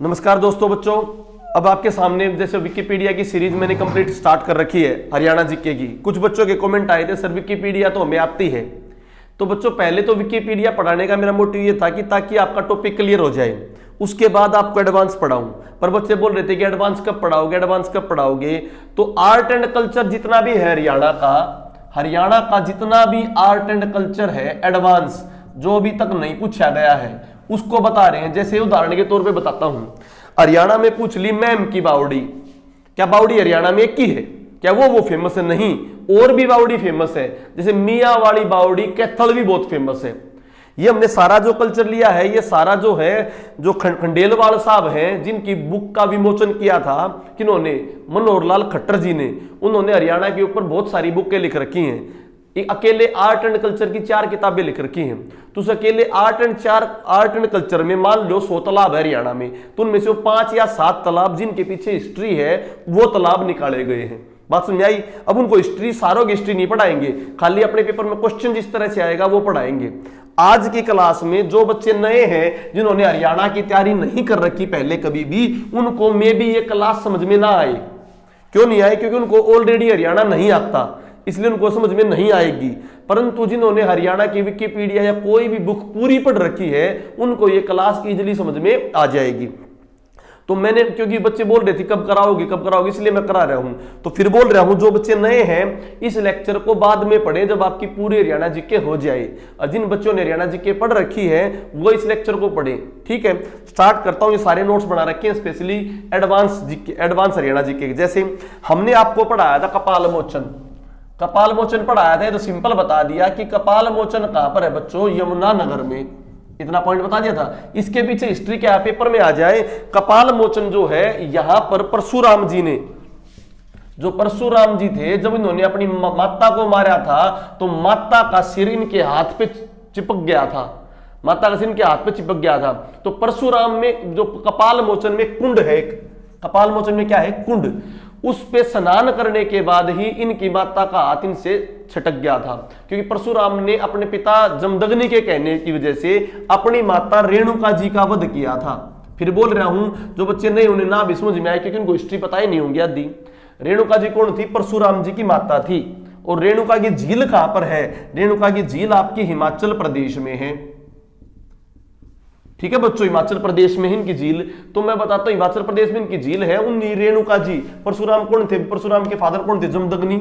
नमस्कार दोस्तों बच्चों, अब आपके सामने जैसे विकिपीडिया की सीरीज मैंने कंप्लीट स्टार्ट कर रखी है हरियाणा जीके की। कुछ बच्चों के कमेंट आए थे, सर विकिपीडिया तो हमें आती है। तो बच्चों पहले तो विकिपीडिया पढ़ाने का मेरा मोटिव ये था कि ताकि आपका टॉपिक क्लियर हो जाए, उसके बाद आपको एडवांस पढ़ाऊं। पर बच्चे बोल रहे थे कि एडवांस कब पढ़ाओगे, एडवांस कब पढ़ाओगे। तो आर्ट एंड कल्चर जितना भी है हरियाणा का जितना भी आर्ट एंड कल्चर है एडवांस, जो अभी तक नहीं पूछा गया है उसको बता रहे हैं। जैसे उदाहरण के तौर पे बताता हूं, हरियाणा में पूछ ली मैम की बावड़ी। क्या बावड़ी हरियाणा में एक ही है? क्या वो फेमस है? नहीं, और भी बावड़ी फेमस है। जैसे मियां वाली बावड़ी, कैथल भी बहुत फेमस है। ये हमने सारा जो कल्चर लिया है, ये सारा जो है, जो खंडेलवाल साहब हैं जिनकी बुक का विमोचन किया था किन्होंने, मनोहर लाल खट्टर जी ने, उन्होंने हरियाणा के ऊपर बहुत सारी बुकें लिख रखी हैं। अकेले आर्ट एंड कल्चर की 4 किताबें लिख रखी हैं। तो उस अकेले आर्ट एंड कल्चर में मान लो 100 तालाब है हरियाणा में, तो उनमें से 5 या 7 तालाब जिनके पीछे हिस्ट्री है वो तालाब निकाले गए हैं। बात समझ आई? अब उनको हिस्ट्री, सारों की हिस्ट्री नहीं पढ़ाएंगे, खाली अपने पेपर में क्वेश्चन जिस तरह से आएगा वो पढ़ाएंगे। आज की क्लास में जो बच्चे नए हैं, जिन्होंने हरियाणा की तैयारी नहीं कर रखी पहले कभी भी, उनको मे भी ये क्लास समझ में ना आए। क्यों नहीं आए? क्योंकि उनको ऑलरेडी हरियाणा नहीं आता, इसलिए उनको समझ में नहीं आएगी। परंतु जिन्होंने हरियाणा की विकिपीडिया या कोई भी बुक पूरी पढ़ रखी है, उनको ये क्लास इजीली समझ में आ जाएगी। तो मैंने, क्योंकि बच्चे बोल रहे थे कब कराओगे, इसलिए मैं करा रहा हूं। तो फिर बोल रहा हूं, जो बच्चे नए हैं इस लेक्चर को बाद में पढ़ें जब आपकी पूरी हरियाणा जीके हो जाए। और जिन बच्चों ने हरियाणा जीके पढ़ रखी है वो इस लेक्चर को पढ़ें। ठीक है, स्टार्ट करता हूं। ये सारे नोट्स बना रखे हैं स्पेशली एडवांस हरियाणा जीके। जैसे हमने आपको पढ़ाया था कपाल मोचन पढ़ाया था, तो सिंपल बता दिया कि कपाल मोचन कहां पर है बच्चों, यमुना नगर में। इतना पॉइंट बता दिया था। इसके पीछे हिस्ट्री क्या पेपर में आ जाए। कपाल मोचन जो है, यहां पर परशुराम जी ने, जो परशुराम जी थे, जब इन्होंने अपनी माता को मारा था तो माता का सिर इनके हाथ पे चिपक गया था। तो परशुराम में जो कपाल मोचन में कुंड है, कपाल मोचन में क्या है, कुंड, उस पे स्नान करने के बाद ही इनकी माता का हाथ इनसे छटक गया था। क्योंकि परशुराम ने अपने पिता जमदग्नि के कहने की वजह से अपनी माता रेणुका जी का वध किया था। फिर बोल रहा हूं, जो बच्चे नहीं उन्हें ना भी समझ में आए, क्योंकि उनको हिस्ट्री पता ही नहीं होंगी आदि। रेणुका जी कौन थी? परशुराम जी की माता थी। और रेणुका की झील कहां पर है? रेणुका की झील आपकी हिमाचल प्रदेश में है। ठीक है बच्चों, हिमाचल प्रदेश में इनकी झील। तो मैं बताता हूं, हिमाचल प्रदेश में इनकी झील है। उन्हीं रेणुका जी, परशुराम कौन थे? परशुराम के फादर कौन थे? जमदग्नि।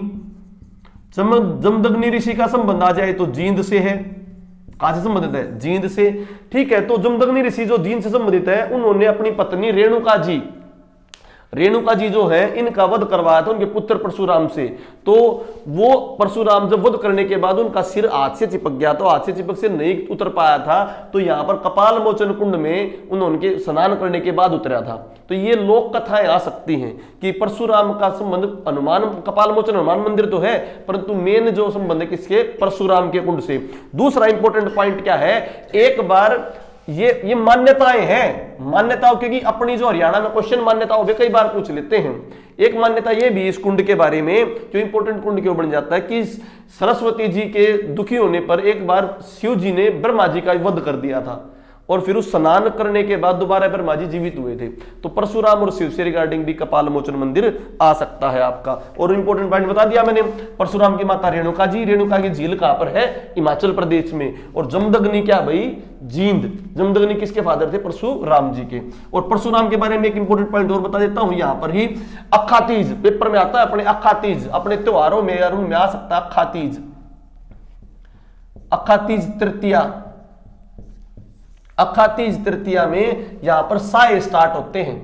जमदग्नि ऋषि का संबंध आ जाए तो जींद से है। कहां से संबंधित है? जींद से। ठीक है, तो जमदग्नि ऋषि जो जींद से संबंधित है, उन्होंने अपनी पत्नी रेणुका जी जो है, इनका वध करवाया था उनके पुत्र परशुराम से। तो वो परशुराम जब वध करने के बाद उनका सिर हाथ से चिपक गया, तो हाथ से चिपक से नहीं उतर पाया था। तो यहां पर कपाल मोचन कुंड में उन्होंने स्नान करने के बाद उतरा था। तो ये लोक कथाएं आ सकती हैं कि परशुराम का संबंध कपाल मोचन हनुमान मंदिर तो है, परंतु मेन जो संबंध है किसके? परशुराम के कुंड से। दूसरा इंपॉर्टेंट पॉइंट क्या है, एक बार ये मान्यताएं हैं, मान्यताओं, क्योंकि अपनी जो हरियाणा में क्वेश्चन मान्यताओं पे कई बार पूछ लेते हैं। एक मान्यता ये भी इस कुंड के बारे में, जो इंपॉर्टेंट कुंड क्यों बन जाता है, कि सरस्वती जी के दुखी होने पर एक बार शिव जी ने ब्रह्मा जी का वध कर दिया था, और फिर उस स्नान करने के बाद दोबारा ब्रह्मा जी जीवित हुए थे। तो परशुराम और शिव से रिगार्डिंग भी कपाल मोचन मंदिर आ सकता है आपका। और इंपॉर्टेंट पॉइंट बता दिया मैंने, परशुराम की माता रेणुका जी, रेणुका की झील कहां पर है? हिमाचल प्रदेश में। और जमदग्नि क्या भाई? जींद। जमदग्नि किसके फादर थे? परशुराम जी के। और परशुराम के बारे में एक इंपॉर्टेंट पॉइंट और बता देता हूं, यहां पर ही अक्खा तीज पेपर में आता है। अपने अक्खा तीज, अपने त्योहारों में आ सकता है अक्खा तीज तृतीया। अक्खा तीज तृतीया में यहां पर साए स्टार्ट होते हैं।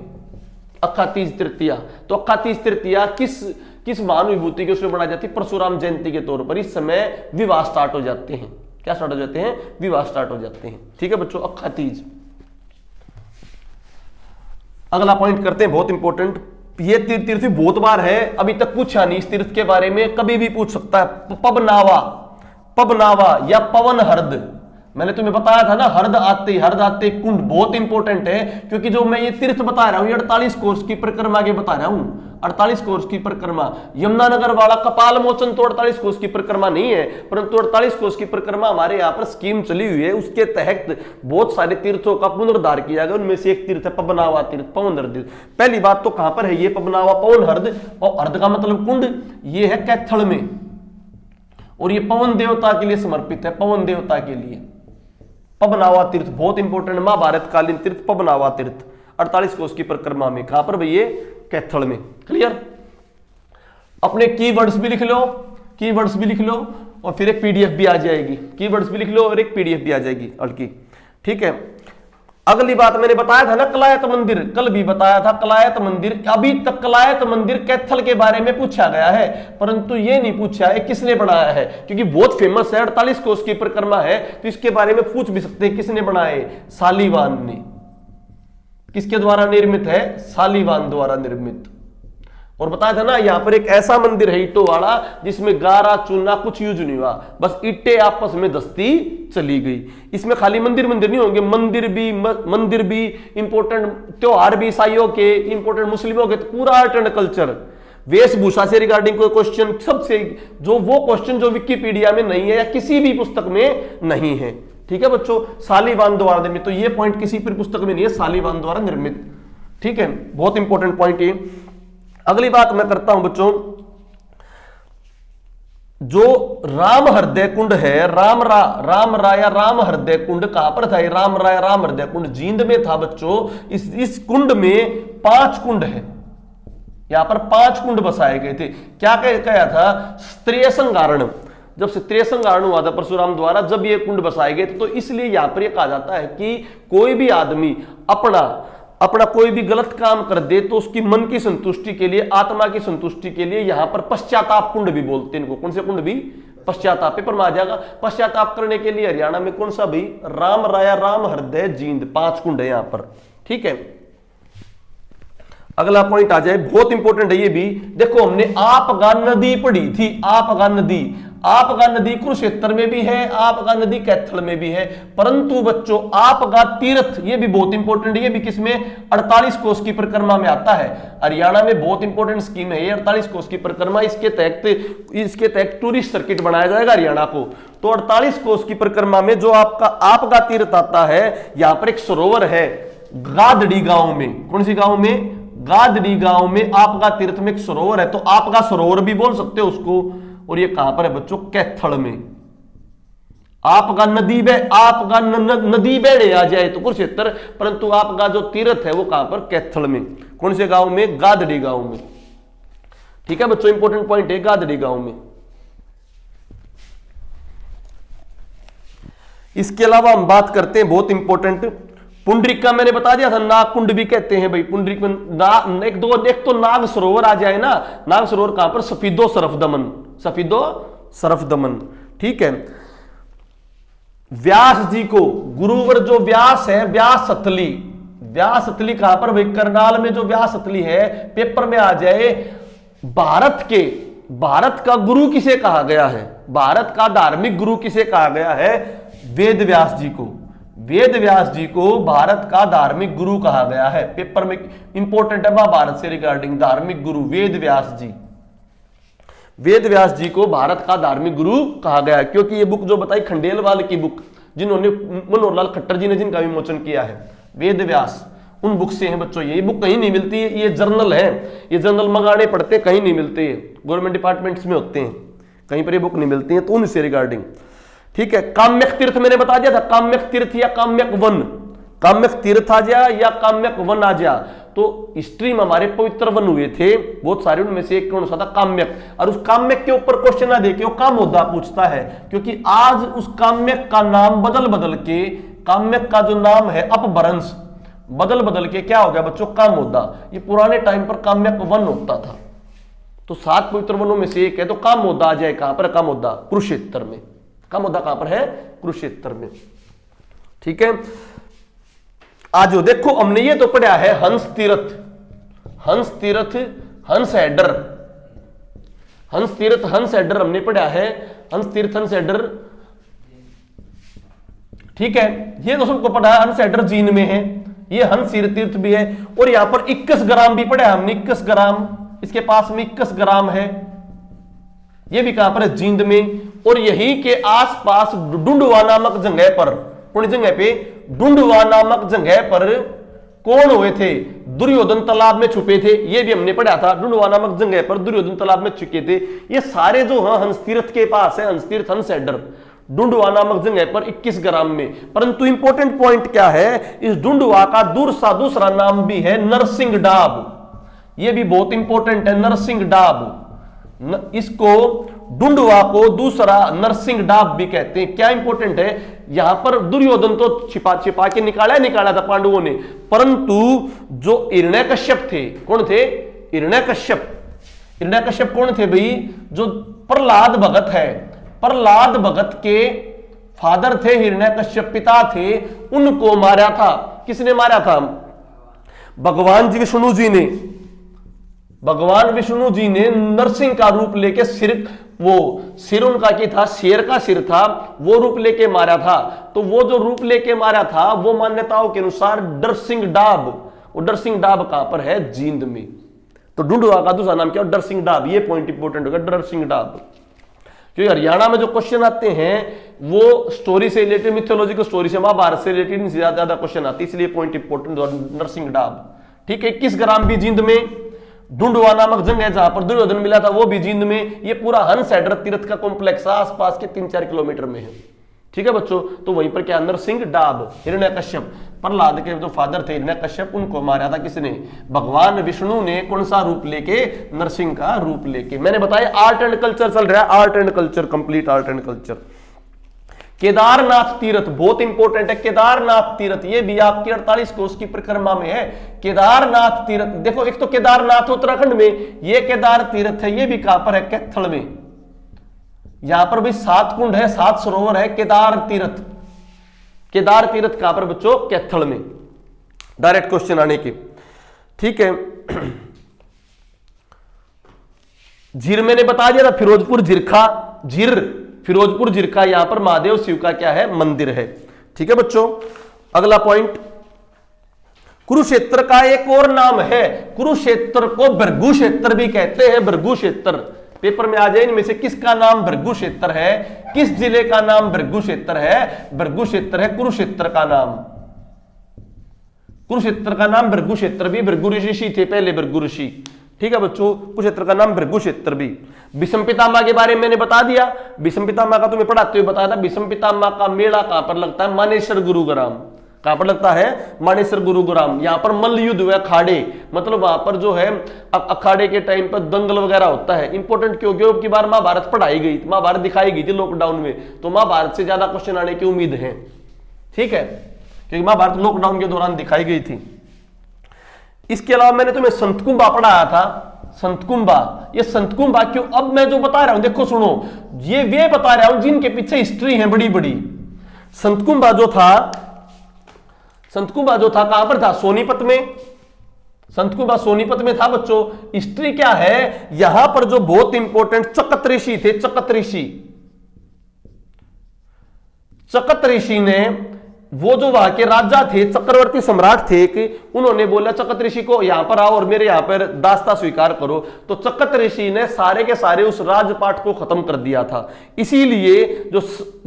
अक्खा तीज तृतीया, तो अक्खा तीज तृतीया किस महान विभूति के उसमें बनाई जाती है? परशुराम जयंती के तौर पर। इस समय विवाह स्टार्ट हो जाते हैं। क्या स्टार्ट हो जाते हैं? विवाह स्टार्ट हो जाते हैं। ठीक है बच्चों, अक्खा तीज। अगला पॉइंट करते हैं, बहुत इंपॉर्टेंट। ये तीर्थ बहुत बार है, अभी तक पूछा नहीं इस तीर्थ के बारे में, कभी भी पूछ सकता है। पबनावा या पवन हर्द। मैंने तुम्हें बताया था ना, हर्द आते कुंड बहुत इंपॉर्टेंट है, क्योंकि जो मैं ये तीर्थ बता रहा हूं, ये 48 कोर्स की परिक्रमा के बता रहा हूं, 48 कोर्स की परिक्रमा। यमुनानगर वाला कपाल मोचन तो 48 कोर्स की परिक्रमा नहीं है, परंतु 48 कोर्स की परिक्रमा हमारे यहाँ पर स्कीम चली हुई है, उसके तहत बहुत सारे तीर्थों का पुनरुद्धार किया गया। उनमें से एक तीर्थ है पवनावा तीर्थ, पवन हृद। पहली बात तो कहां पर है ये पवनावा पवन हृद, और हृद का मतलब कुंड, ये है कैथल में, और ये पवन देवता के लिए समर्पित है, पवन देवता के लिए। पवनावा तीर्थ बहुत इंपॉर्टेंट, महाभारत कालीन तीर्थ पवनावा तीर्थ, 48 कोस की परिक्रमा में। कहां पर भैया? कैथल में। क्लियर? अपने कीवर्ड्स भी लिख लो, कीवर्ड्स भी लिख लो, और फिर एक पीडीएफ भी आ जाएगी। कीवर्ड्स भी लिख लो और एक पीडीएफ भी आ जाएगी हल्की। ठीक है, अगली बात मैंने बताया था ना कलायत मंदिर, कल भी बताया था कलायत मंदिर। अभी तक कलायत मंदिर कैथल के बारे में पूछा गया है, परंतु ये नहीं पूछा है किसने बनाया है, क्योंकि बहुत फेमस है, 48 कोस की परिक्रमा है, तो इसके बारे में पूछ भी सकते हैं किसने बनाए। सालीवान ने। किसके द्वारा निर्मित है? सालीवान द्वारा निर्मित। और बताया था ना यहां पर एक ऐसा मंदिर है ईंटों वाला, जिसमें गारा चूना कुछ यूज नहीं हुआ, बस ईंटें आपस में दस्ती चली गई। इसमें खाली मंदिर नहीं होंगे, मंदिर भी इंपॉर्टेंट, त्योहार भी ईसाइयों के इंपॉर्टेंट, मुस्लिमों के, तो पूरा आर्ट एंड कल्चर, वेशभूषा से रिगार्डिंग कोई क्वेश्चन, सबसे जो वो क्वेश्चन जो विकिपीडिया में नहीं है या किसी भी पुस्तक में नहीं है। ठीक है बच्चों, सालीवान द्वारा निर्मित, तो ये पॉइंट किसी भी पुस्तक में नहीं है, सालीवान द्वारा निर्मित। ठीक है, बहुत इंपॉर्टेंट पॉइंट ये। अगली बात मैं करता हूं बच्चों, जो राम हृदय कुंड है, राम राया राम हृदय कुंड कहां पर था? राम राया राम हृदय कुंड जींद में था बच्चों। इस कुंड में 5 कुंड है, यहां पर 5 कुंड बसाए गए थे। क्या कहा था? स्त्रीय संगारण, जब क्षत्रिय संगारण हुआ था परशुराम द्वारा, जब ये कुंड बसाए गए थे, तो इसलिए यहां पर यह कहा जाता है कि कोई भी आदमी अपना कोई भी गलत काम कर दे तो उसकी मन की संतुष्टि के लिए, आत्मा की संतुष्टि के लिए यहां पर पश्चाताप कुंड भी बोलते हैं इनको। कौन से कुंड भी? पश्चाताप। पेपर में आ जाएगा। पश्चाताप करने के लिए हरियाणा में कौन सा भी? राम राया राम हृदय जींद, 5 कुंड है यहां पर। ठीक है, अगला पॉइंट आ जाए, बहुत इंपॉर्टेंट है ये भी। देखो हमने आपगा नदी पढ़ी थी, आपगा नदी कुरुक्षेत्र में भी है, आपगा नदी कैथल में भी है, परंतु बच्चों आपगा तीर्थ ये भी बहुत इंपॉर्टेंट है। ये भी किसमें? 48 कोस की परिक्रमा में आता है। हरियाणा में बहुत इंपॉर्टेंट स्कीम है ये 48 कोस की परिक्रमा। इसके तहत टूरिस्ट सर्किट बनाया जाएगा हरियाणा को। तो 48 कोस की परिक्रमा में जो आपका आपगा तीर्थ आता है, यहां पर एक सरोवर है गादड़ी गांव में। कौन सी गांव में? गादड़ी गांव में आपगा तीर्थ में एक सरोवर है, तो आपगा सरोवर भी बोल सकते हो उसको। और ये कहां पर है बच्चों? कैथल में। आपका नदी बहने आ जाए तो कुरुक्षेत्र, परंतु आपका जो तीर्थ है वो कहां पर? कैथल में। कौन से गांव में? गादड़ी गांव में। ठीक है बच्चों, इंपॉर्टेंट पॉइंट है गादड़ी गांव में। इसके अलावा हम बात करते हैं बहुत इंपॉर्टेंट, पुंडरीक का मैंने बता दिया था, नाग कुंड भी कहते हैं भाई पुंडरीक में। एक तो नाग सरोवर आ जाए ना, नाग सरोवर कहां पर? सफीदो सरफदमन। ठीक है, व्यास जी को गुरुवर जो व्यास है, व्यास सतली कहां पर भाई? करनाल में जो व्यास सतली है, पेपर में आ जाए। भारत का गुरु किसे कहा गया है? भारत का धार्मिक गुरु किसे कहा गया है? वेद व्यास जी को भारत का धार्मिक गुरु कहा गया है। पेपर में इंपॉर्टेंट है महाभारत से रिगार्डिंग, धार्मिक गुरु वेद व्यास जी को भारत का धार्मिक गुरु कहा गया है, क्योंकि ये बुक जो बताई खंडेलवाल की बुक, जिन्होंने मनोहर लाल खट्टर जी ने जिनका विमोचन किया है, वेद व्यास, उन बुक से है बच्चों। ये बुक कहीं नहीं मिलती है, ये जर्नल है, ये जर्नल मंगाने पड़ते, कहीं नहीं मिलते है, गवर्नमेंट डिपार्टमेंट्स में होते हैं, कहीं पर ये बुक नहीं मिलती है, तो उनसे रिगार्डिंग। ठीक है, काम्यक तीर्थ मैंने बता दिया था, काम्यक तीर्थ या काम्यक वन, काम्यक तीर्थ आ जा या काम्यक वन आ जा। तो हिस्ट्री में हमारे पवित्र वन हुए थे बहुत सारे, उनमें से एक कौन सा था? काम्यक। और उस काम्यक के ऊपर क्वेश्चन ना देके वो कामोदा पूछता है, क्योंकि आज उस काम्यक का नाम बदल के, काम्यक का जो नाम है अपभ्रंश, बदल के क्या हो गया बच्चों? कामोदा। ये पुराने टाइम पर काम्यक वन होता था, तो 7 पवित्र वनों में से एक है, तो कामोदा आ जाए। कहां पर? कामोदा कुरुक्षेत्र में। कामोदा कहां पर है? कुरुक्षेत्र में। ठीक है, आज देखो हमने ये तो पढ़ा है हंस तीर्थ, हंस हेडर हमने पढ़ा है, हंस तीर्थ हंस हेडर। ठीक है, ये तो सबको पढ़ा है, हंस हेडर जीन में है, ये हंस तीर्थ भी है। और यहां पर 21 ग्राम भी पढ़ा हमने, 21 ग्राम, इसके पास में 21 ग्राम है, ये भी कहां पर है, जींद में। और यही के आसपास डुंडवा नामक जगह पर, कौन जगह पे, डुंडवा नामक जगह पर कौन हुए थे, दुर्योधन तालाब में छुपे थे, ये भी हमने पढ़ा था। डुंडवा नामक जगह पर दुर्योधन तालाब में छुपे थे। ये सारे जो हैं हंस तीर्थ के पास है, हंस तीर्थ, हंस हेडर, डुंडवा नामक जगह पर 21 ग्राम में। परंतु इंपॉर्टेंट पॉइंट क्या है, इस डुंडवा का दूसरा नाम भी है नरसिंह डाब। ये भी बहुत इंपॉर्टेंट है, नरसिंह डाब। इसको डुंडवा को दूसरा नरसिंह डाब भी कहते हैं। क्या इंपॉर्टेंट है, यहां पर दुर्योधन तो छिपा के निकाला था पांडवों ने, परंतु जो हिरण्यकश्यप थे, कौन थे, हिरण्यकश्यप। हिरण्यकश्यप कौन थे भाई, जो प्रहलाद भगत है, प्रहलाद भगत के फादर थे, हिरण्यकश्यप पिता थे, उनको मारा था। किसने मारा था, भगवान जी विष्णु जी ने। भगवान विष्णु जी ने नरसिंह का रूप लेके सिर उनका की था, शेर का सिर था, वो रूप लेके मारा था। तो वो जो रूप लेके मारा था, वो मान्यताओं के अनुसार डरसिंह डाब, और डरसिंह डाब कहां पर है, जींद में। तो डुंडवा का दूसरा नाम क्या, डरसिंह डाब। ये पॉइंट इंपोर्टेंट होगा, डरसिंह डाब। क्योंकि हरियाणा में जो क्वेश्चन आते हैं वो स्टोरी से रिलेटेड, मिथोलॉजिकल स्टोरी से, महाभारत से रिलेटेड ज्यादा क्वेश्चन आते हैं, इसलिए पॉइंट इंपोर्टेंट, नरसिंह डाब। ठीक है, 21 ग्राम भी जींद में। डुंडवा नामक जगह है जहां पर दुर्योधन मिला था, वो भी जींद में। ये पूरा हंस हेडर तीर्थ का कॉम्प्लेक्स आसपास के 3-4 किलोमीटर में है। ठीक है बच्चों, तो वहीं पर क्या, नरसिंह डाब, हिरण्यकश्यप, प्रहलाद के जो फादर थे हिरण्यकश्यप, उनको मारा था किसने, भगवान विष्णु ने। कौन सा रूप लेके, नरसिंह का रूप लेके। मैंने बताया आर्ट एंड कल्चर चल रहा है, art and culture, complete art and culture. Kedarnath तीर्थ बहुत इंपॉर्टेंट है, केदारनाथ तीर्थ, ये भी आपकी 48 कोष की परिक्रमा में है। केदारनाथ तीर्थ देखो, एक तो केदारनाथ उत्तराखंड में, ये केदार तीर्थ है, ये भी कहां पर है, कैथल में। यहां पर भी 7 कुंड है, 7 सरोवर है। केदार तीर्थ, केदार तीर्थ कहां पर बच्चों, कैथल में। डायरेक्ट क्वेश्चन आने के, ठीक है। झीर मैंने बता दिया था, फिरोजपुर झिरखा, झीर फिरोजपुर झिरखा, यहां पर महादेव शिव का क्या है, मंदिर है। ठीक है बच्चों, अगला पॉइंट, कुरुक्षेत्र का एक और नाम है, कुरुक्षेत्र को भृगु क्षेत्र भी कहते हैं। भृगु क्षेत्र पेपर में आ जाए, इनमें से किसका नाम भृगु क्षेत्र है, किस जिले का नाम भृगु क्षेत्र है, भृगु क्षेत्र है कुरुक्षेत्र का नाम। कुरुक्षेत्र का नाम भृगु क्षेत्र भी, भृगु ऋषि थे पहले, भृगु ऋषि। ठीक है बच्चों, कुरुक्षेत्र का नाम भृगु क्षेत्र भी। भीष्म पितामह के बारे में मैंने बता दिया, भीष्म पितामह का तुम्हें पढ़ाते हुए बताया था। भीष्म पितामह का मेला कहां पर लगता है, मानेसर गुरुग्राम। कहां पर लगता है, मानेसर गुरुग्राम। यहां पर मल्ल युद्ध हुआ, अखाड़े, मतलब वहां पर जो है अखाड़े के टाइम पर दंगल वगैरह होता है। इंपॉर्टेंट क्यों, क्योंकि की बार महाभारत पढ़ाई गई, महाभारत दिखाई गई थी लॉकडाउन में, तो महाभारत से ज्यादा क्वेश्चन आने की उम्मीद है। ठीक है, क्योंकि महाभारत लॉकडाउन के दौरान दिखाई गई थी। इसके अलावा मैंने तुम्हें संतकुंभा पढ़ाया था, संतकुंभा। ये संतकुंभा क्यों, अब मैं जो बता रहा हूं देखो सुनो, ये वे बता रहा हूं जिनके पीछे हिस्ट्री है बड़ी बड़ी। संतकुंभा जो था, संतकुंभा जो था कहां पर था, सोनीपत में। संतकुंभा सोनीपत में था बच्चों। हिस्ट्री क्या है, यहां पर जो बहुत इंपॉर्टेंट चकत ऋषि थे, चकत ऋषि, चकत ऋषि ने, वो जो वहां के राजा थे, चक्रवर्ती सम्राट थे, कि उन्होंने बोला चकत ऋषि को यहां पर आओ और मेरे यहां पर दास्ता स्वीकार करो। तो चकत ऋषि ने सारे के सारे उस राजपाट को खत्म कर दिया था। इसीलिए जो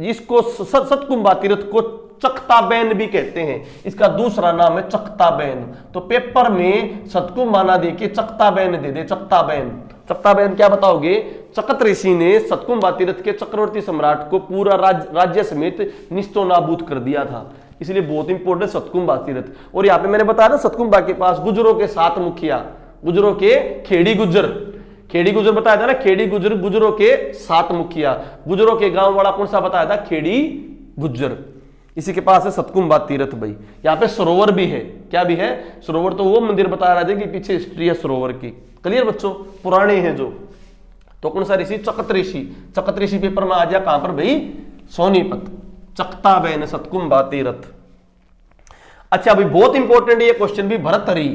इसको सतकुंभा तीर्थ को चकताबैन भी कहते हैं, इसका दूसरा नाम है चकताबैन। तो पेपर में सतकुंभा ना देके चकताबैन दे दे, चकताबैन। चकताबैन क्या बताओगे, चकत ऋषि ने सतकुंभा तीर्थ के चक्रवर्ती सम्राट को पूरा राज्य समेत निस्तो नाबूद कर दिया था, इसलिए बहुत इंपॉर्टेंट सतकुंभा तीर्थ। और यहां पे मैंने बताया ना, सतकुंभा के पास गुजरों के 7 मुखिया, गुजरों के खेड़ी गुजर, खेड़ी गुजर बताया था ना, खेड़ी गुजर, गुजरों के 7 मुखिया। गुजरों के गांव वाला कौन सा बताया था, खेड़ी गुजर। इसी के पास है सतकुंभा तीर्थ भाई। यहां पे सरोवर भी है, क्या भी है, सरोवर। तो वो मंदिर बता रहा था कि पीछे हिस्ट्री है सरोवर की। क्लियर बच्चों, पुराने हैं जो। तो कौन सा ऋषि, चकत ऋषि। चकत ऋषि पेपर में आ गया कहां पर भाई, सोनीपत। चकताबैन सतकुंभा तीर्थ। अच्छा भाई, बहुत इंपॉर्टेंट ये क्वेश्चन भी, भरतहरि।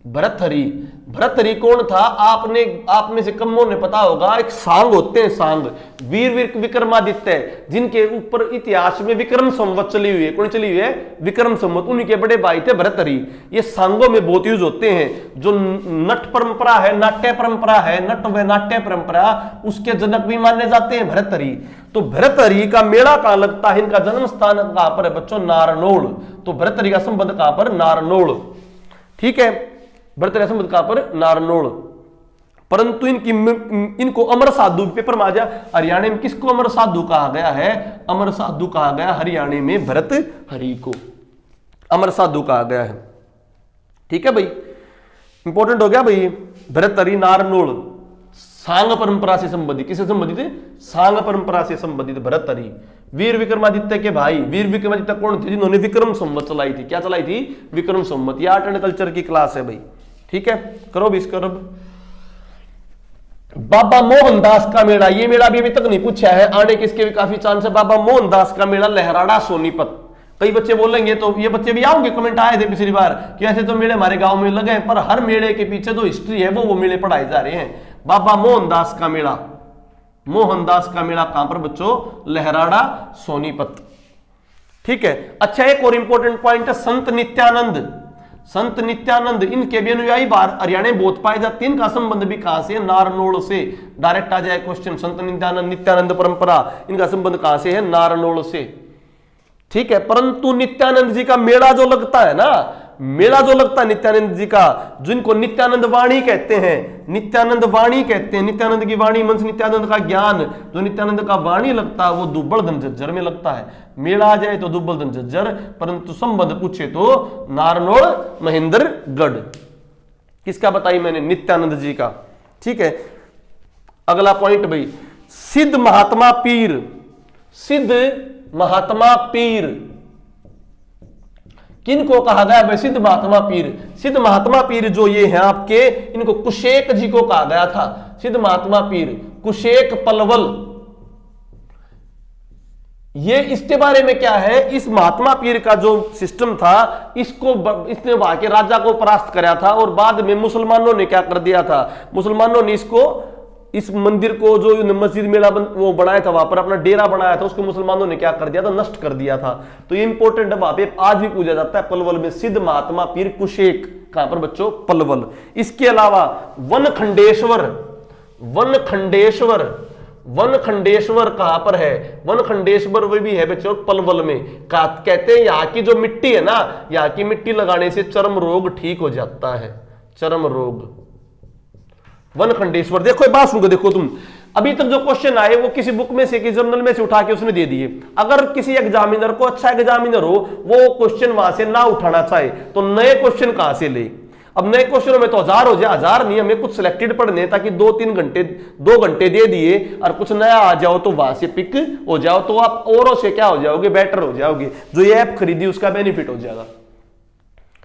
भर्तहरि। भर्तहरि कौन था? आप में से कमों ने पता होगा, एक सांग होते हैं, सांग वीर विक्रमादित्य, जिनके ऊपर इतिहास में विक्रम संवत चली हुई है। कौन चली हुई है? विक्रम संवत। उन्हीं के बड़े भाई थे भर्तहरि। ये सांगों में बहुत यूज होते हैं। जो नट परंपरा है, नाट्य परंपरा है, नट व नाट्य परंपरा, उसके जनक भी माने जाते हैं भर्तहरि। तो भर्तहरि का मेला कहां लगता है? इनका जन्म स्थान कहां पर है बच्चों? नारनौल। तो भर्तहरि का संबंध कहां पर? नारनौल। ठीक है, भर्तहरि संबंध कहां पर? नारनौल। परंतु इनको अमर साधु, पेपर में आ जा, हरियाणा में किसको अमर साधु कहा गया है? अमर साधु कहा गया हरियाणा में भर्तहरि को अमर साधु कहा गया है। ठीक है भाई, इंपॉर्टेंट हो गया भाई। भर्तहरि नारनौल, सांग परंपरा से संबंधित। किससे संबंधित है? सांग परंपरा से संबंधित भर्तहरि। वीर विक्रमादित्य के भाई। वीर विक्रमादित्य कौन थे? जिन्होंने विक्रम संवत चलाई थी। क्या चलाई थी? विक्रम संवत। ये आर्ट एंड कल्चर की क्लास है भाई। ठीक है, करो भी इसको। बाबा मोहनदास का मेला, ये मेला भी अभी तक नहीं पूछा है, आने के इसके भी काफी चांस है। बाबा मोहनदास का मेला लहराड़ा सोनीपत। कई बच्चे बोलेंगे, तो ये बच्चे भी आओगे, कमेंट आए थे पिछली बार कि ऐसे तो मेले हमारे गांव में लगे हैं, पर हर मेले के पीछे जो हिस्ट्री है वो मेले पढ़ाए जा रहे हैं। बाबा मोहनदास का मेला, मोहनदास का मेला कहां पर बच्चों? लहराड़ा सोनीपत। ठीक है। अच्छा, एक और इंपॉर्टेंट पॉइंट है संत नित्यानंद। संत नित्यानंद, इनके भी अनुयायी बाहर हरियाणा में बहुत पाए जाते हैं। इनका संबंध भी कहां से? नारनौल से। डायरेक्ट आ जाए क्वेश्चन, संत नित्यानंद परंपरा, इनका संबंध कहां से है? नारनौल से। ठीक है, परंतु नित्यानंद जी का मेला जो लगता है ना, मेला जो लगता है नित्यानंद जी का, जिनको नित्यानंद वाणी कहते हैं, नित्यानंद वाणी कहते हैं, नित्यानंद की वाणी मंच, नित्यानंद का ज्ञान, जो नित्यानंद का वाणी लगता है वो दुब्बलधन झज्जर में लगता है। मेला आ जाए तो दुब्बलधन झज्जर, परंतु संबंध पूछे तो नारनौल महेंद्रगढ़। किसका बताई मैंने? नित्यानंद जी का। ठीक है, अगला पॉइंट भाई, सिद्ध महात्मा पीर। सिद्ध महात्मा पीर किनको कहा गया भाई? सिद्ध महात्मा पीर। सिद्ध महात्मा पीर जो ये हैं आपके, इनको कुशेक जी को कहा गया था। सिद्ध महात्मा पीर, कुशेक पलवल। ये इसके बारे में क्या है? इस महात्मा पीर का जो सिस्टम था, इसने वहां के राजा को परास्त कराया था, और बाद में मुसलमानों ने क्या कर दिया था? मुसलमानों ने इस मंदिर को, जो मस्जिद मेला वो बनाया था, वहां पर अपना डेरा बनाया था, उसको मुसलमानों ने क्या कर दिया था? नष्ट कर दिया था। तो ये इंपॉर्टेंट है, वहां पे आज भी पूजा जाता है पलवल में, सिद्ध महात्मा पीर कुशेक। कहां पर बच्चों? पलवल। इसके अलावा वनखंडेश्वर, वनखंडेश्वर, वनखंडेश्वर कहां पर है? वनखंडेश्वर वो भी है बच्चों पलवल में। कहते हैं यहां की जो मिट्टी है ना, यहां की मिट्टी लगाने से चर्म रोग ठीक हो जाता है। चर्म रोग, वनखंडेश्वर। देखो बात सुनो, देखो तुम, अभी तक जो क्वेश्चन आए वो किसी बुक में से, किसी जर्नल में से उठा के उसने दे दिए। अगर किसी एग्जामिनर को, अच्छा एग्जामिनर हो, वो क्वेश्चन वहां से ना उठाना चाहे तो नए क्वेश्चन कहां से ले? अब नए क्वेश्चनों में तो 1000 हो जाए, 1000 नहीं, हमें कुछ सिलेक्टेड पढ़ने, ताकि 2-3 घंटे 2 घंटे दे दिए और कुछ नया आ जाओ तो वहां से पिक हो जाओ, तो आप औरों से क्या हो जाओगे? बेटर हो जाओगे। जो ये ऐप खरीदी उसका बेनिफिट हो जाएगा।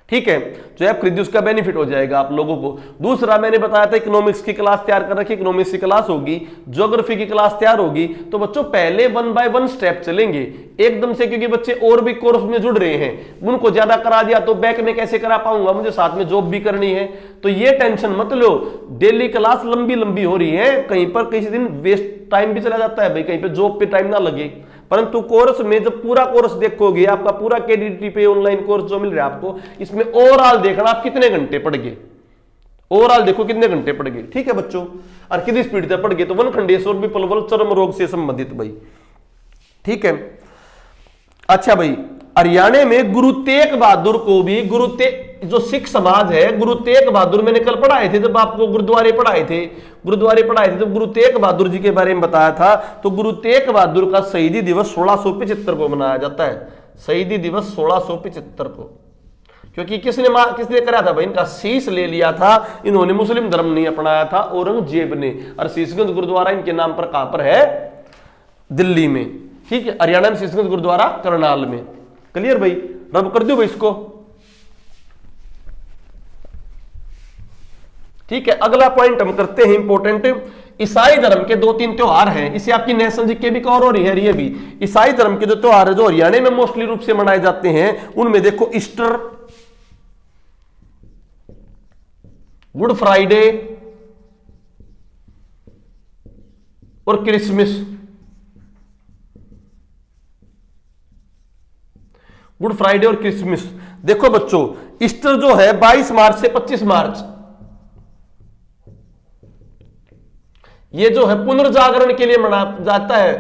ठीक है, जो ऐप खरीदी उसका बेनिफिट हो जाएगा आप लोगों को। दूसरा मैंने बताया था इकोनॉमिक्स की क्लास तैयार कर रखी, इकोनॉमिक्स की क्लास होगी, ज्योग्राफी की क्लास तैयार होगी। तो बच्चों पहले 1 बाय 1 स्टेप चलेंगे एकदम से, क्योंकि बच्चे और भी कोर्स में जुड़ रहे हैं, उनको ज्यादा करा दिया तो बैक में कैसे करा पाऊंगा, मुझे साथ में जॉब भी करनी है। तो ये टेंशन मत लो, डेली क्लास लंबी लंबी हो रही है, कहीं पर किसी दिन वेस्ट टाइम भी चला जाता है भाई, कहीं पे जॉब पे टाइम ना लगे। परंतु कोर्स में जब पूरा कोर्स देखोगे, आपका पूरा केडीटी पे ऑनलाइन कोर्स जो मिल रहा है आपको, इसमें ओवरऑल देखना आप कितने घंटे पढ़ गए, ओवरऑल देखो कितने घंटे पढ़ गए। ठीक है बच्चों, और कितनी स्पीड से पढ़ गए। तो वनखंडेश्वर भी पलवल चर्म रोग से संबंधित भाई। ठीक है, अच्छा भाई, हरियाणा में गुरु तेग बहादुर को भी, जो सिख समाज है, गुरु तेग बहादुर मैंने कल पढ़ाए थे, जब आपको गुरुद्वारे पढ़ाए थे, जब गुरु तेग बहादुर जी के बारे में बताया था, तो गुरु तेग बहादुर का शहीदी दिवस 1675 को मनाया जाता है। शहीदी दिवस 1675 को, क्योंकि किसने करा था भाई? इनका शीश ले लिया था, इन्होंने मुस्लिम धर्म नहीं अपनाया था, औरंगजेब ने। और शीशगंज गुरुद्वारा इनके नाम पर कहां पर है? दिल्ली में। ठीक है, हरियाणा में शीशगंज गुरुद्वारा करनाल में। क्लियर भाई? रब कर दो भाई इसको। ठीक है, अगला पॉइंट हम करते हैं इंपॉर्टेंट। ईसाई धर्म के 2-3 त्योहार हैं, इसे आपकी नेशनल जीके भी कवर हो रही है। ये भी ईसाई धर्म के जो त्योहार है, जो हरियाणा में मोस्टली रूप से मनाए जाते हैं, उनमें देखो ईस्टर, गुड फ्राइडे और क्रिसमस। गुड फ्राइडे और क्रिसमस। देखो बच्चों, ईस्टर जो है 22 मार्च से 25 मार्च, ये जो है पुनर्जागरण के लिए मनाया जाता है।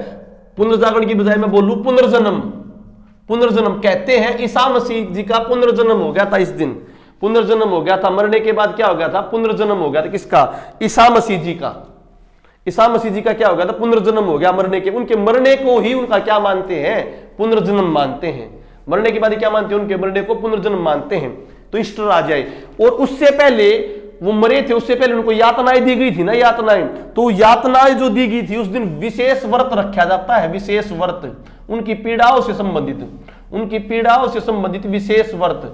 पुनर्जागरण की बजाय मैं बोलूं पुनर्जन्म। पुनर्जन्म कहते हैं ईसा मसीह जी का पुनर्जन्म हो गया था इस दिन, पुनर्जन्म हो गया था। मरने के बाद क्या हो गया था? पुनर्जन्म हो गया था। किसका? ईसा मसीह जी का। ईसा मसीह जी का क्या हो गया था? पुनर्जन्म हो गया। मरने के, उनके मरने को ही उनका क्या मानते हैं? पुनर्जन्म मानते हैं। मरने के बाद क्या मानते हैं? उनके मरने को पुनर्जन्म मानते हैं। तो ईस्टर आ जाए। और उससे पहले वो मरे थे, उससे पहले उनको यातनाएं दी गई थी ना, यातनाएं। तो यातनाएं जो दी गई थी उस दिन विशेष व्रत रखा जाता है, विशेष व्रत, उनकी पीड़ाओं से संबंधित, उनकी पीड़ाओं से संबंधित विशेष व्रत।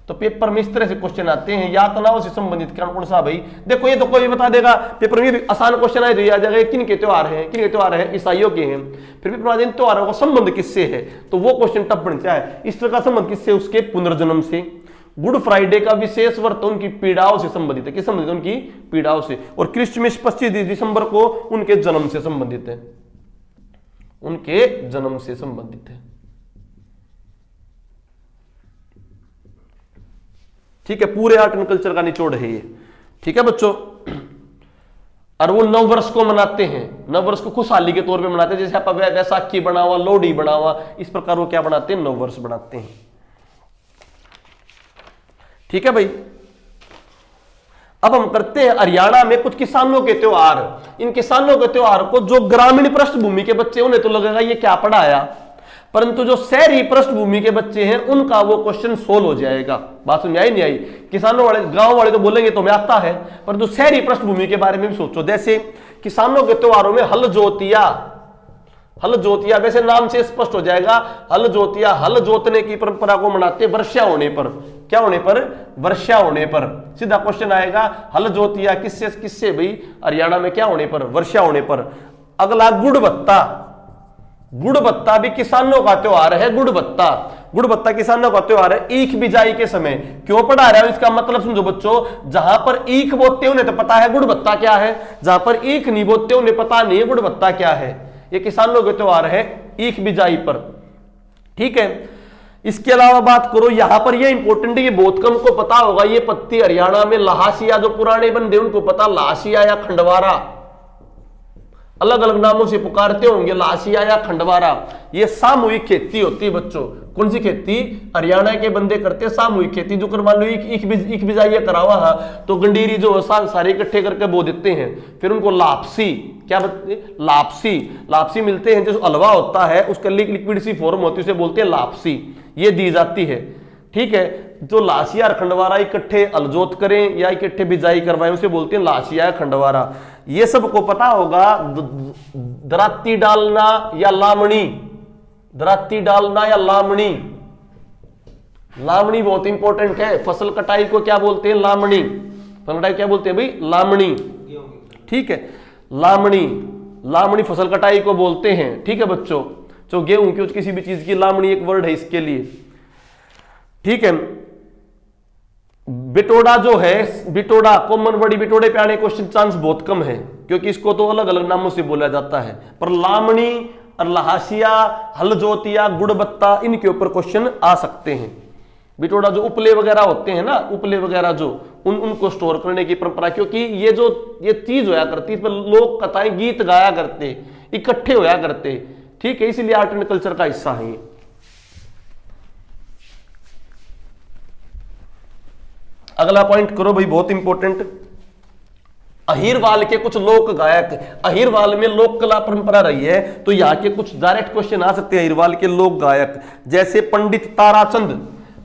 तो पेपर में इस तरह से क्वेश्चन आते हैं, यातनाओं से संबंधित कौन सा भाई? देखो ये तो कोई बता देगा पेपर में, आसान क्वेश्चन आए तो ये आ जाएगा किन के त्योहार हैं, किन के त्योहार हैं? ईसाइयों के हैं। फिर पेपर में त्योहारों का संबंध किससे है, तो वो क्वेश्चन टफ बनता है। ईस्टर का संबंध किससे? उसके पुनर्जन्म से। गुड फ्राइडे का विशेष व्रत उनकी पीड़ाओं से संबंधित है। किस संबंधित? उनकी पीड़ाओं से। और क्रिसमस 25 दिसंबर को उनके जन्म से संबंधित है, उनके जन्म से संबंधित है। ठीक है, पूरे आर्ट एंड कल्चर का निचोड़ है ये। ठीक है बच्चों, और वो नव वर्ष को मनाते हैं, नव वर्ष को खुशहाली के तौर पे मनाते हैं। जैसे आप वैसाखी बनावा, लोहड़ी बनावा, इस प्रकार वो क्या बनाते हैं? नव वर्ष बनाते हैं। ठीक है भाई, अब हम करते हैं हरियाणा में कुछ किसानों के त्योहार। इन किसानों के त्योहार को जो ग्रामीण पृष्ठभूमि के बच्चे, उन्हें तो लगेगा ये क्या पढ़ाया, परंतु जो शहरी पृष्ठभूमि के बच्चे हैं उनका वो क्वेश्चन सोल्व हो जाएगा। बात समझ आई नहीं आई? किसानों वाले, गांव वाले तो बोलेंगे तो हमें आता है, परंतु शहरी पृष्ठभूमि के बारे में भी सोचो। जैसे किसानों के त्योहारों में हल जोतिया, हल जोतिया, वैसे नाम से स्पष्ट हो जाएगा, हल जोतिया, हल जोतने की परंपरा को मनाते वर्षा होने पर। क्या होने पर? वर्षा होने पर। सीधा क्वेश्चन आएगा, हल जोतिया किससे? किससे भाई? हरियाणा में क्या होने पर? वर्षा होने पर। अगला गुड़ भत्ता। गुड़ भत्ता भी किसानों का त्योहार है। गुड़ भत्ता, गुड़ भत्ता किसानों का त्योहार है ईख बिजाई के समय। क्यों पढ़ा रहा है? इसका मतलब समझो बच्चों, जहां पर ईख बोते उन्हें तो पता है गुड़ भत्ता क्या है, जहां पर ईख नहीं बोते उन्हें पता नहीं है गुड़ भत्ता क्या है। ये किसानों के त्योहार है ईख बिजाई पर। ठीक है, इसके अलावा बात करो, यहां पर ये इंपॉर्टेंट है, ये बहुत कम को पता होगा। ये पत्ती हरियाणा में लहासिया, जो पुराने बंदे उनको पता, लहासिया या खंडवारा, अलग अलग नामों से पुकारते होंगे, लासिया या खंडवारा। ये सामूहिक खेती होती है बच्चों। कौन सी खेती? हरियाणा के बंदे करते हैं सामूहिक खेती। जो कर मान लो ईख बिजाइया करा हुआ है तो गंडीरी जो सारे इकट्ठे करके बो देते हैं, फिर उनको लापसी, क्या लापसी, लापसी मिलते हैं। जो हलवा होता है उसका लिक्विड सी फॉर्म होती है, उसे बोलते हैं लापसी, ये दी जाती है। ठीक है, जो लासिया और खंडवारा इकट्ठे अलजोत करें या इकट्ठे बिजाई करवाएं उसे बोलते हैं लासिया या खंडवारा। ये सबको पता होगा। दराती डालना या लामणी, दराती डालना या लामणी, लामणी बहुत इंपॉर्टेंट है। फसल कटाई को क्या बोलते हैं? लामणी। फसल कटाई क्या बोलते हैं भाई? लामणी। ठीक है, लामणी, लामणी फसल कटाई को बोलते हैं। ठीक है बच्चों, जो गेहूं की किसी भी चीज की लामणी एक वर्ड है इसके लिए। ठीक है, बिटोड़ा जो है, बिटोड़ा कॉमन वर्ड, बिटोड़े पे आने क्वेश्चन चांस बहुत कम है क्योंकि इसको तो अलग अलग नामों से बोला जाता है। पर लामणी और लहासिया, हलजोतिया, गुड़बत्ता, इनके ऊपर क्वेश्चन आ सकते हैं। बिटोड़ा जो उपले वगैरह होते हैं ना, उपले वगैरह जो उनको स्टोर करने की परंपरा, क्योंकि ये चीज होया करती, इस पर लोग कथाएं गीत गाया करते, इकट्ठे होया करते। ठीक है, इसलिए आर्ट एंड कल्चर का हिस्सा है। अगला पॉइंट करो भाई, बहुत इंपॉर्टेंट। अहिरवाल के कुछ लोक गायक, अहिरवाल में लोक कला परंपरा रही है तो यहां के कुछ डायरेक्ट क्वेश्चन आ सकते हैं। अहिरवाल के लोक गायक जैसे पंडित ताराचंद,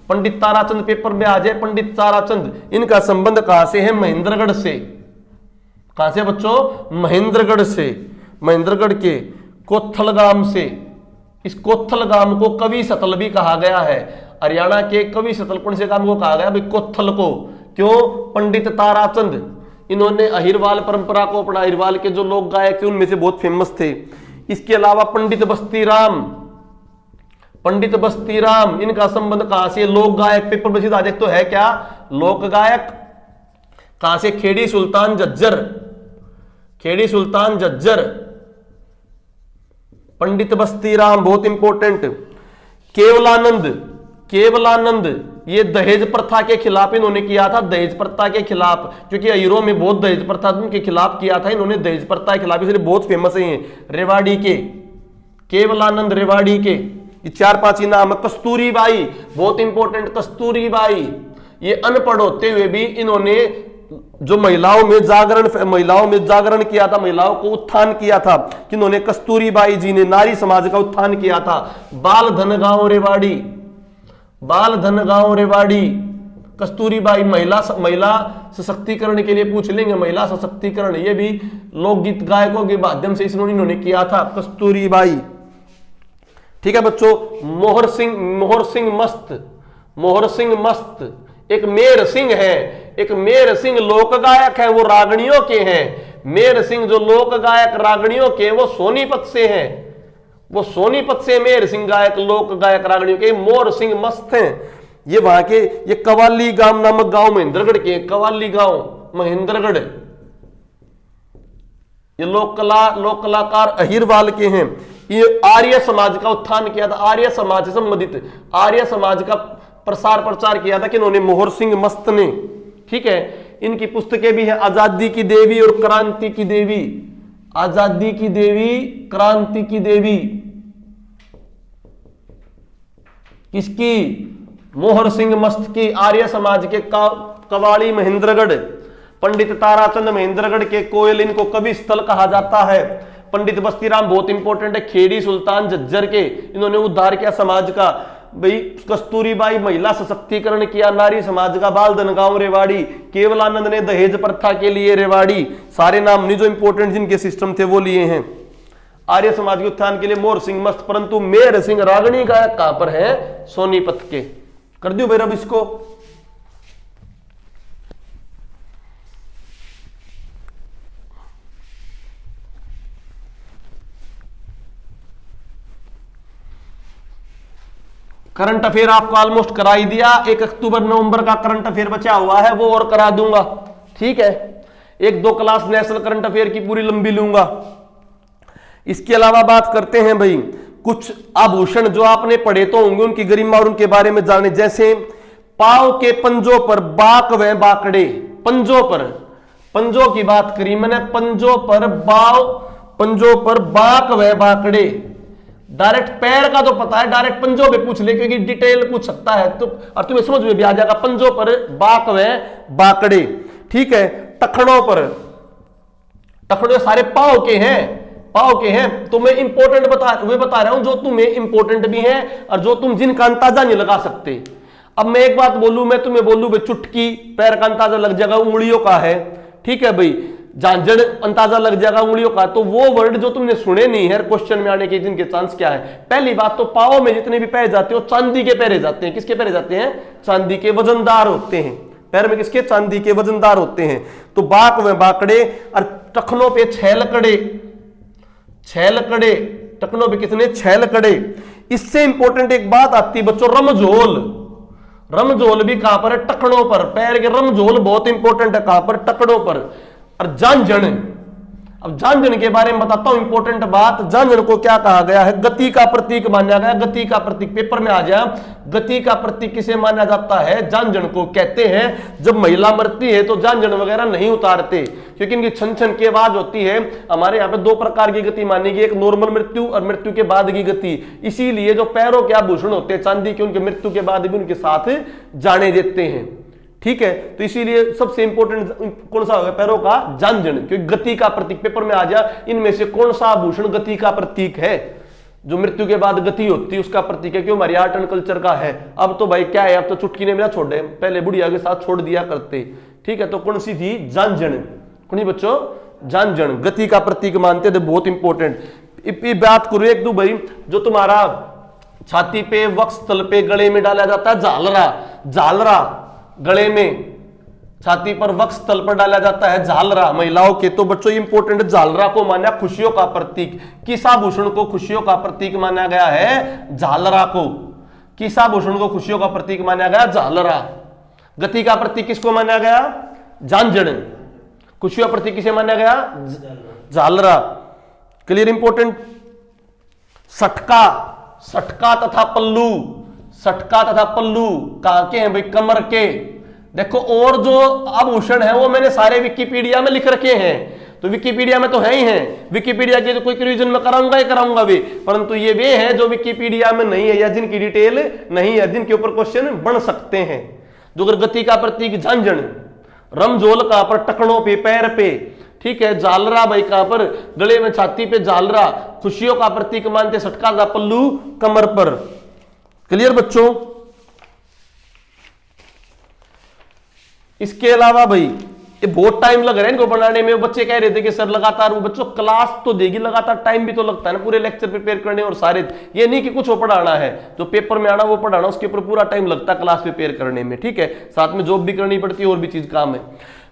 पंडित ताराचंद पेपर में आ जाए। पंडित ताराचंद, इनका संबंध कहां से है? महेंद्रगढ़ से। कहां से बच्चों? महेंद्रगढ़ से, महेंद्रगढ़ के कोथलगाम से। इस कोथलगाम को कवि सतल भी कहा गया है। हरियाणा के कवि सतल कौन से गांव को कहा गया भाई? कोथल को। क्यों? पंडित ताराचंद, इन्होंने अहिरवाल परंपरा को अपना, अहिरवाल के जो लोक गायक थे उनमें से बहुत फेमस थे। इसके अलावा पंडित बस्तीराम, पंडित बस्तीराम, इनका संबंध कहां से? लोक गायक। पेपर में सीधा देख तो है क्या? लोक गायक। कहां से? खेड़ी सुल्तान झज्जर, खेड़ी सुल्तान झज्जर। पंडित बस्तीराम, बहुत इंपॉर्टेंट। केवलानंद, केवलानंद, ये दहेज प्रथा के खिलाफ इन्होंने किया था, दहेज प्रथा के खिलाफ, क्योंकि हीरो में बहुत दहेज प्रथा उनके खिलाफ किया था इन्होंने, दहेज प्रथा के खिलाफ, इसलिए बहुत फेमस है। रेवाड़ी के, केवलानंद रेवाड़ी के, ये 4-5 इनाम। कस्तूरीबाई, बहुत इंपॉर्टेंट, कस्तूरीबाई, ये अनपढ़ होते हुए भी इन्होंने जो महिलाओं में जागरण किया था, महिलाओं को उत्थान किया था, कि इन्होंने कस्तूरीबाई जी ने नारी समाज का उत्थान किया था। बाल धनगांव रेवाड़ी, बाल धनगांव रेवाड़ी, कस्तूरीबाई, महिला सशक्तिकरण के लिए पूछ लेंगे, महिला सशक्तिकरण, ये भी लोकगीत गायकों के माध्यम से इन्होंने किया था, कस्तूरीबाई। ठीक है बच्चों। मोहर सिंह मस्त, मोहर सिंह मस्त, एक मेर सिंह है, एक मेर सिंह लोक गायक है, वो रागणियों के हैं। मेर सिंह जो लोक गायक रागणियों के, वो सोनीपत से हैं, वो सोनीपत से मेर सिंह गायक, लोक गायक रागणियों के। मोर सिंह मस्त हैं, ये वहां के, ये कवाली गांव नामक गांव महेंद्रगढ़ के, कवाली गांव महेंद्रगढ़, ये लोक कलाकार अहिरवाल के हैं। ये आर्य समाज का उत्थान किया था, आर्य समाज से संबंधित आर्य समाज का प्रसार प्रचार किया था कि इन्होंने, मोहर सिंह मस्त ने। ठीक है। इनकी पुस्तकें भी है, आजादी की देवी और क्रांति की देवी, आजादी की देवी, क्रांति की देवी, किसकी? मोहर सिंह मस्त की, आर्य समाज के। कवाली महेंद्रगढ़, पंडित ताराचंद महेंद्रगढ़ के कोयल, इनको कवि स्थल कहा जाता है। पंडित बस्तीराम बहुत इंपॉर्टेंट है, खेड़ी सुल्तान झज्जर के, इन्होंने उद्धार किया समाज का। भाई कस्तूरीबाई महिला सशक्तिकरण किया, नारी समाज का। बाल धनगांव रेवाड़ी, केवलानंद ने दहेज प्रथा के लिए रेवाड़ी, सारे नाम नहीं जो इंपॉर्टेंट जिनके सिस्टम थे वो लिए हैं। आर्य समाज के उत्थान के लिए मोहर सिंह मस्त, परंतु मेर सिंह रागणी गायक कहां पर है? सोनीपत के। कर दियो भाई अब इसको। करंट अफेयर आपको ऑलमोस्ट करा ही दिया, 1 अक्टूबर नवंबर का करंट अफेयर बचा हुआ है, वो और करा दूंगा। ठीक है। 1-2 क्लास नेशनल करंट अफेयर की पूरी लंबी लूंगा। इसके अलावा बात करते हैं भाई कुछ आभूषण जो आपने पढ़े तो होंगे, उनकी गरिमा और उनके बारे में जाने। जैसे पांव के पंजों पर बाक व बाकड़े, पंजों पर, पंजों की बात करी मैंने, पंजों पर पंजों पर बाक व बाकड़े। डायरेक्ट पैर का तो पता है, डायरेक्ट पंजों पे पूछ ले, क्योंकि डिटेल पूछ सकता है तो, और तुम्हें समझ में भी आ जाएगा। पंजों पर बाक व बाकड़े। ठीक है। टखनों पर, टखनों सारे पांव के हैं, पांव के हैं। तो मैं इंपॉर्टेंट बता रहा हूं जो तुम्हें इंपॉर्टेंट भी है और जो तुम जिनका अंदाजा नहीं लगा सकते। अब मैं एक बात बोलूं, मैं तुम्हें बोलूं भाई चुटकी, पैर का अंदाजा लग जाएगा, उंगलियों का है। ठीक है भाई। झांझड़ अंदाजा लग जाएगा उंगलियों का। तो वो वर्ड जो तुमने सुने नहीं है क्वेश्चन में आने के जिनके चांस क्या है? पहली बात तो पांव में जितने भी पैर जाते हो चांदी के पैरे जाते हैं। किसके पैरे जाते हैं? चांदी के, वजनदार होते हैं पैर में। किसके? चांदी के, वजनदार होते हैं। तो बाक में बाकड़े, और टखनों पे छैलकड़े, छैलकड़े, टखनों पे कितने? छैलकड़े। इससे इंपॉर्टेंट एक बात आती है बच्चों, रमझोल। रमझोल भी कहां पर है? टखनों पर। पैर के रमझोल बहुत इंपॉर्टेंट है, कहां पर? टखनों पर। और जांजन, अब जांजन के बारे में बताता हूं इंपॉर्टेंट बात। जांजन को क्या कहा गया है? गति का प्रतीक माना गया। गति का प्रतीक पेपर में आ जाए, गति का प्रतीक किसे माना जाता है? जांजन को कहते हैं। जब महिला मरती है तो जांजन वगैरह नहीं उतारते, क्योंकि इनकी छन छन की आवाज होती है। हमारे यहाँ पे 2 प्रकार की गति मानी गई, एक नॉर्मल मृत्यु और मृत्यु के बाद की गति। इसीलिए जो पैरों के आभूषण होते हैं चांदी के, उनके मृत्यु के बाद भी उनके साथ जाने देते हैं। ठीक है। तो इसीलिए सबसे इंपॉर्टेंट कौन सा होगा? पैरों का जांजन, क्योंकि गति का प्रतीक पेपर में आ जाए। इनमें से कौन सा आभूषण गति का प्रतीक है? जो मृत्यु के बाद गति होती है उसका प्रतीक है, क्यों? हमारी आर्ट एंड कल्चर का है। अब तो भाई क्या है, अब तो चुटकी ने मेरा छोड़ दे, पहले बुढ़िया के साथ छोड़ दिया करते। ठीक है। तो कौन सी थी? जांजन। कौन बच्चों? जांजन गति का प्रतीक मानते थे, बहुत इंपॉर्टेंट। बात करो एक दो भाई, जो तुम्हारा छाती पे, वक्षस्थल पे, गले में डाला जाता है झालरा। झालरा गले में, छाती पर, वक्षस्थल पर डाला जाता है झालरा महिलाओं के। तो बच्चों इंपॉर्टेंट, झालरा को माना खुशियों का प्रतीक। किस आभूषण को खुशियों का प्रतीक माना गया है? झालरा को। किस आभूषण को खुशियों का प्रतीक माना गया? झालरा। गति का प्रतीक किसको माना गया? झांझण। खुशियों प्रतीक किसे माना गया? झालरा। क्लियर? इंपॉर्टेंट। सटका, सटका तथा पल्लू, सटका तथा पल्लू कहां के हैं भाई? कमर के। देखो और जो आभूषण है वो मैंने सारे विकिपीडिया में लिख रखे हैं, तो विकिपीडिया में तो है ही है, विकिपीडिया की तो कोई रिवीजन में कराऊंगा ही कराऊंगा भी, परंतु ये वे हैं जो विकिपीडिया में नहीं है या जिनकी डिटेल नहीं है, जिनके ऊपर क्वेश्चन बन सकते हैं। जो गति का प्रतीक झांझण, रमझोल कहां पर? टकनों पे, पैर पे, ठीक है। झालरा भाई कहां पर? गले में, छाती पे झालरा। खुशियों का प्रतीक मानते सटका का पल्लू कमर पर। क्लियर बच्चों? इसके अलावा भाई ये बहुत टाइम लग रहा है इनको बनाने में। बच्चे कह रहे थे कि सर लगातार, वो बच्चों क्लास तो देगी, लगातार टाइम भी तो लगता है ना पूरे लेक्चर प्रिपेयर करने और सारे, ये नहीं कि कुछ वो पढ़ाना है, जो पेपर में आना वो पढ़ाना, उसके ऊपर पूरा टाइम लगता है क्लास प्रिपेयर करने में, ठीक है। साथ में जॉब भी करनी पड़ती है और भी चीज काम है।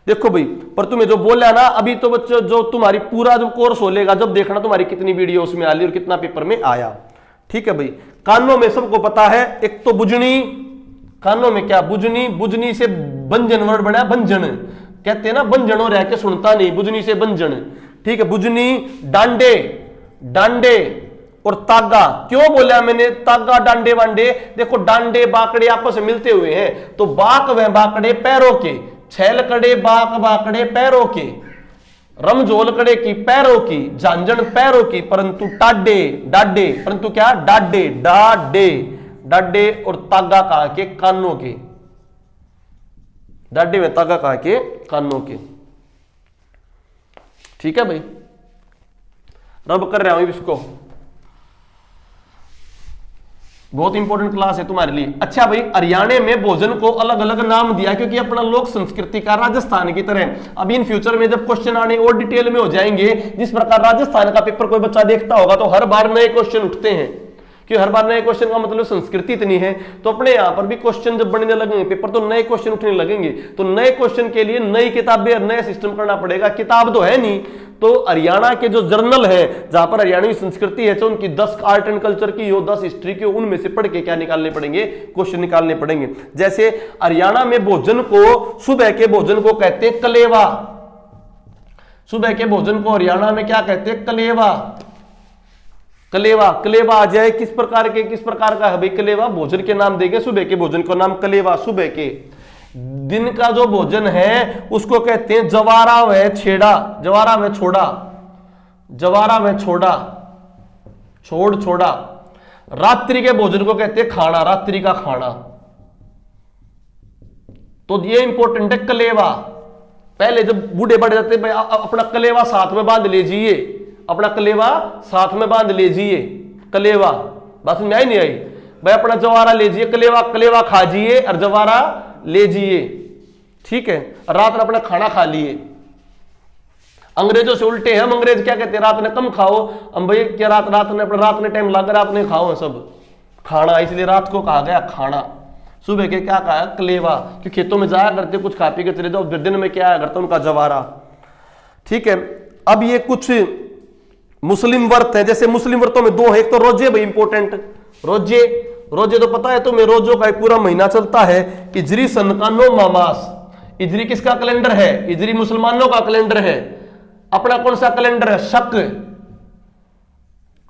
देखो भाई, पर तुम्हें जो बोला ना अभी, तो बच्चों जो तुम्हारी पूरा जो कोर्स होलेगा जब देखना तुम्हारी कितनी वीडियो उसमें आ ली और कितना पेपर में आया, ठीक है भाई। कानों में सबको पता है, एक तो बुजनी, कानों में क्या? बुजनी, बुजनी से बंजन वर्ड बना, बंजन कहते हैं ना, बंजनों रह के सुनता नहीं, बुजनी से बंजन, ठीक है। बुजनी, डांडे, डांडे और तागा। क्यों बोला मैंने तागा, डांडे वांडे? देखो डांडे बाकड़े आपस में मिलते हुए हैं, तो बाक व बाकड़े पैरों के, छैल कड़े बाक बाकड़े पैरों के, रमझोल कड़े की पैरों की, झांझण पैरों की, परंतु टाडे, डाडे, परंतु क्या? डाडे, डाडे, डाडे और तागा कहा के? कानों के। डाडे में तागा कहा के? कानों के, ठीक है भाई। रब कर रहा हूं इसको, बहुत इंपॉर्टेंट क्लास है तुम्हारे लिए। अच्छा भाई, हरियाणा में भोजन को अलग अलग नाम दिया क्योंकि अपना लोक संस्कृति का राजस्थान की तरह। अभी इन फ्यूचर में जब क्वेश्चन आने और डिटेल में हो जाएंगे, जिस प्रकार राजस्थान का पेपर कोई बच्चा देखता होगा तो हर बार नए क्वेश्चन उठते हैं, कि हर बार नए क्वेश्चन का मतलब संस्कृति इतनी है, तो अपने यहां पर भी क्वेश्चन जब बनने लगेंगे पेपर, तो नए क्वेश्चन उठने लगेंगे, तो नए क्वेश्चन के लिए नई किताबें और नया सिस्टम करना पड़ेगा। किताब तो है नहीं, तो हरियाणा के जो जर्नल है जहां पर हरियाणवी संस्कृति है, तो उनकी 10 आर्ट एंड कल्चर की हो, 10 हिस्ट्री की, उनमें से पढ़ के क्या निकालने पड़ेंगे? क्वेश्चन निकालने पड़ेंगे। जैसे हरियाणा में भोजन को, सुबह के भोजन को कहते हैं कलेवा। सुबह के भोजन को हरियाणा में क्या कहते हैं? कलेवा। कलेवा, कलेवा आ जाए किस प्रकार के, किस प्रकार का है भाई? कलेवा भोजन के नाम देंगे, सुबह के भोजन को नाम कलेवा। सुबह के दिन का जो भोजन है उसको कहते हैं जवारा व छेड़ा, जवारा व छोड़ा, जवारा व छोड़ा, छोड़ छोड़ा। रात्रि के भोजन को कहते हैं खाना, रात्रि का खाना। तो ये इंपॉर्टेंट है कलेवा। पहले जब बूढ़े बढ़ जाते भाई अपना कलेवा साथ में बांध लीजिए, अपना कलेवा साथ में बांध लीजिए, कलेवा। बात में आई नहीं आई भाई? अपना जवारा लीजिए, कलेवा, कलेवा खाजिए और जवारा लीजिए, ठीक है। रात में अपना खाना खा लिए। अंग्रेजों से उल्टे हम, अंग्रेज क्या कहते हैं? रात में कम खाओ। हम भाई क्या रात ने टाइम लगा, रात में खाओ सब खाना, इसलिए रात को कहा गया खाना। सुबह के क्या कहा? कलेवा, कि खेतों में जाया करते कुछ खा पी के चले जाओ, दिन में क्या आया करता उनका जवारा, ठीक है। अब ये कुछ मुस्लिम व्रत है, जैसे मुस्लिम व्रतों में दो है, एक तो रोजे भाई इंपॉर्टेंट, रोजे। रोजे तो पता है तुम्हें, रोजों का एक पूरा महीना चलता है। इजरी सन का 9वां मास। इजरी किसका कैलेंडर है? इजरी मुसलमानों का कैलेंडर है। अपना कौन सा कैलेंडर है? शक।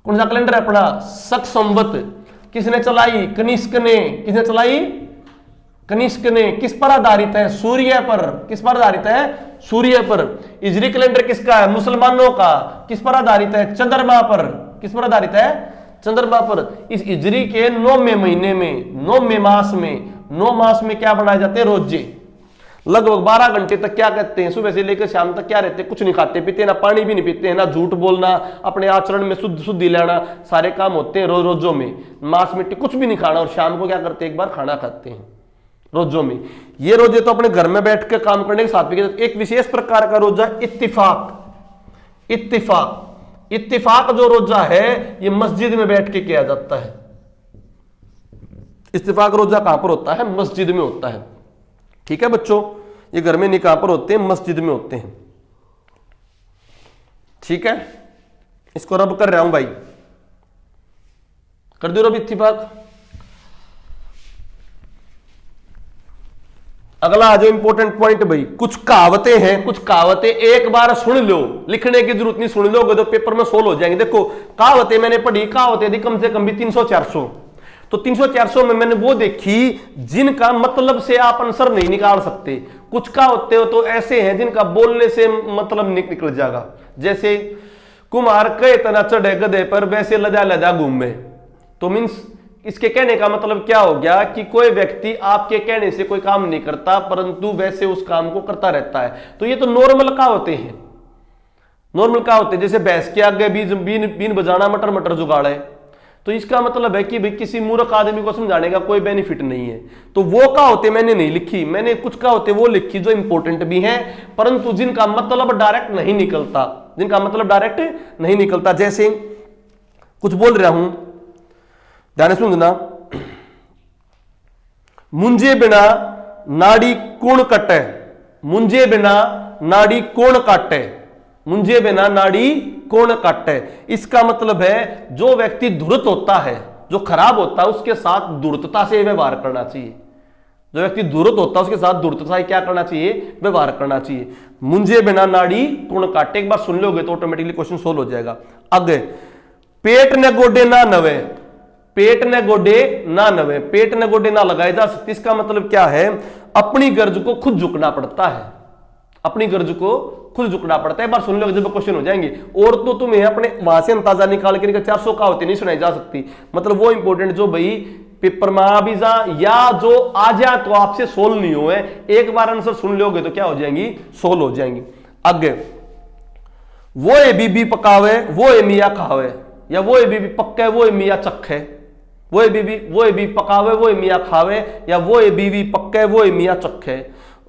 कौन सा कैलेंडर है अपना? शक संवत। किसने चलाई? कनिष्क ने। किसने चलाई? कनिष्क ने। किस पर आधारित है? सूर्य पर। किस पर आधारित है? सूर्य पर। इजरी कैलेंडर किसका है? मुसलमानों का। किस पर आधारित है? चंद्रमा पर। किस पर आधारित है? चंद्रमा पर। इस इजरी के 9वें महीने में, 9वें मास में, 9 मास में क्या बनाए जाते हैं? रोजे। लगभग 12 घंटे तक क्या कहते हैं? सुबह से लेकर शाम तक क्या रहते हैं? कुछ नहीं खाते पीते, ना पानी भी नहीं पीते हैं, ना झूठ बोलना, अपने आचरण में शुद्धि लेना, सारे काम होते हैं रोजों में। मांस मिट्टी कुछ भी नहीं खाना, और शाम को क्या करते हैं? एक बार खाना खाते हैं रोजों में। ये रोजे तो अपने घर में बैठ कर काम करने के साथ भी। एक विशेष प्रकार का रोजा इत्तिफाक। इत्तिफाक, इत्तिफाक जो रोजा है ये मस्जिद में बैठ के किया जाता है। इत्तिफाक रोजा कहां पर होता है? मस्जिद में होता है, ठीक है बच्चों। ये घर में नहीं कहां पर होते हैं? मस्जिद में होते हैं, ठीक है। इसको रब कर रहा हूं भाई, कर दो रब इत्तिफाक। अगला आ जाओ इंपॉर्टेंट पॉइंट भाई, कुछ कहावतें हैं, कुछ कहावतें एक बार सुन लो, लिखने की जरूरत नहीं, सुन लोगे तो पेपर में सोल्व हो जाएंगे। देखो कहावतें मैंने पढ़ी, कहावतें थी कम से कम भी 300-400, तो 300-400 में मैंने वो देखी जिनका मतलब से आप आंसर नहीं निकाल सकते। कुछ कहावतें हो तो ऐसे हैं जिनका बोलने से मतलब निकल जाएगा, जैसे कुम्हार कई तना चढ़े गधे पर वैसे लजा लजा घूमे। तो मीन्स इसके कहने का मतलब क्या हो गया कि कोई व्यक्ति आपके कहने से कोई काम नहीं करता परंतु वैसे उस काम को करता रहता है। तो ये तो नॉर्मल कहावतें हैं, नॉर्मल कहावतें, जैसे भैंस के आगे बीन बजाना मटर मटर जुगाड़े। तो इसका मतलब है कि भाई किसी मूर्ख आदमी को समझाने का कोई बेनिफिट नहीं है। तो वो कहावतें मैंने नहीं लिखी, मैंने कुछ कहावतें वो लिखी जो इंपॉर्टेंट भी हैं परंतु जिनका मतलब डायरेक्ट नहीं निकलता, जिनका मतलब डायरेक्ट नहीं निकलता। जैसे कुछ बोल रहा हूं, ध्यान सुनना, मुंजे बिना नाड़ी कौन कटे, मुंजे बिना नाड़ी कौन काटे, मुंजे बिना नाड़ी कौन काटे। इसका मतलब है जो व्यक्ति धूर्त होता है, जो खराब होता है, उसके साथ धूर्तता से व्यवहार करना चाहिए। जो व्यक्ति धूर्त होता है उसके साथ धूर्तता से क्या करना चाहिए, व्यवहार करना चाहिए। मुंजे बिना नाड़ी कौन काटे, एक बार सुन लोगे तो ऑटोमेटिकली क्वेश्चन सोल्व हो जाएगा। आगे, पेट ने गोडे ना नवे, पेट ने गोडे ना नवे, पेट ने गोडे ना लगाए जा सकते। इसका मतलब क्या है, अपनी गर्ज को खुद झुकना पड़ता है, अपनी गर्ज को खुद झुकना पड़ता है। एक बार सुन लो जब क्वेश्चन हो जाएंगे। और तो तुम्हें अपने वहां से अंदाजा निकाल के 400 कहावतें नहीं सुनाई जा सकती, मतलब वो इंपॉर्टेंट जो भाई पेपर में आ भी जा या जो आ जा तो आपसे सोल्व नहीं हुए, एक बार आंसर सुन लोगे तो क्या हो जाएंगी, सोल्व हो जाएंगी। आगे, वो ए बीबी पकावे वो ए मियाँ खावे, या वो ए बीबी पक्के वो ए मियाँ चखे, वो ए बीबी पकावे वो ए मियाँ खावे, या वो ए बीबी पक्के वो ए मियाँ चखे।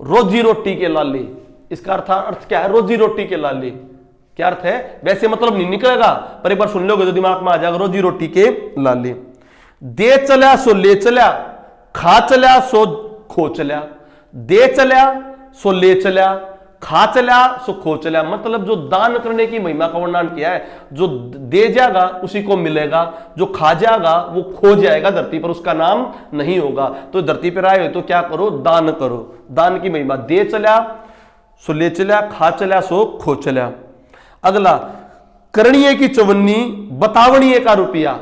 रोजी रोटी के लाली, इसका अर्थ क्या है, रोजी रोटी के लाली क्या अर्थ है, वैसे मतलब नहीं निकलेगा पर एक बार सुन लोगे तो दिमाग में आ जाएगा, रोजी रोटी के लाली। दे चल्या सो ले चल्या, खा चल्या सो खो चल्या, दे चल्या सो ले चल्या, खा चल्या सो खो चल्या। मतलब जो दान करने की महिमा का वर्णन किया है, जो दे जाएगा उसी को मिलेगा, जो खा जाएगा वो खो जाएगा, धरती पर उसका नाम नहीं होगा। तो धरती पर आए हो तो क्या करो, दान करो। दान की महिमा, दे चल्या सो ले चल्या, खा चल्या सो खो चल्या। अगला, करणीय की चवन्नी बतावणीय का रुपया,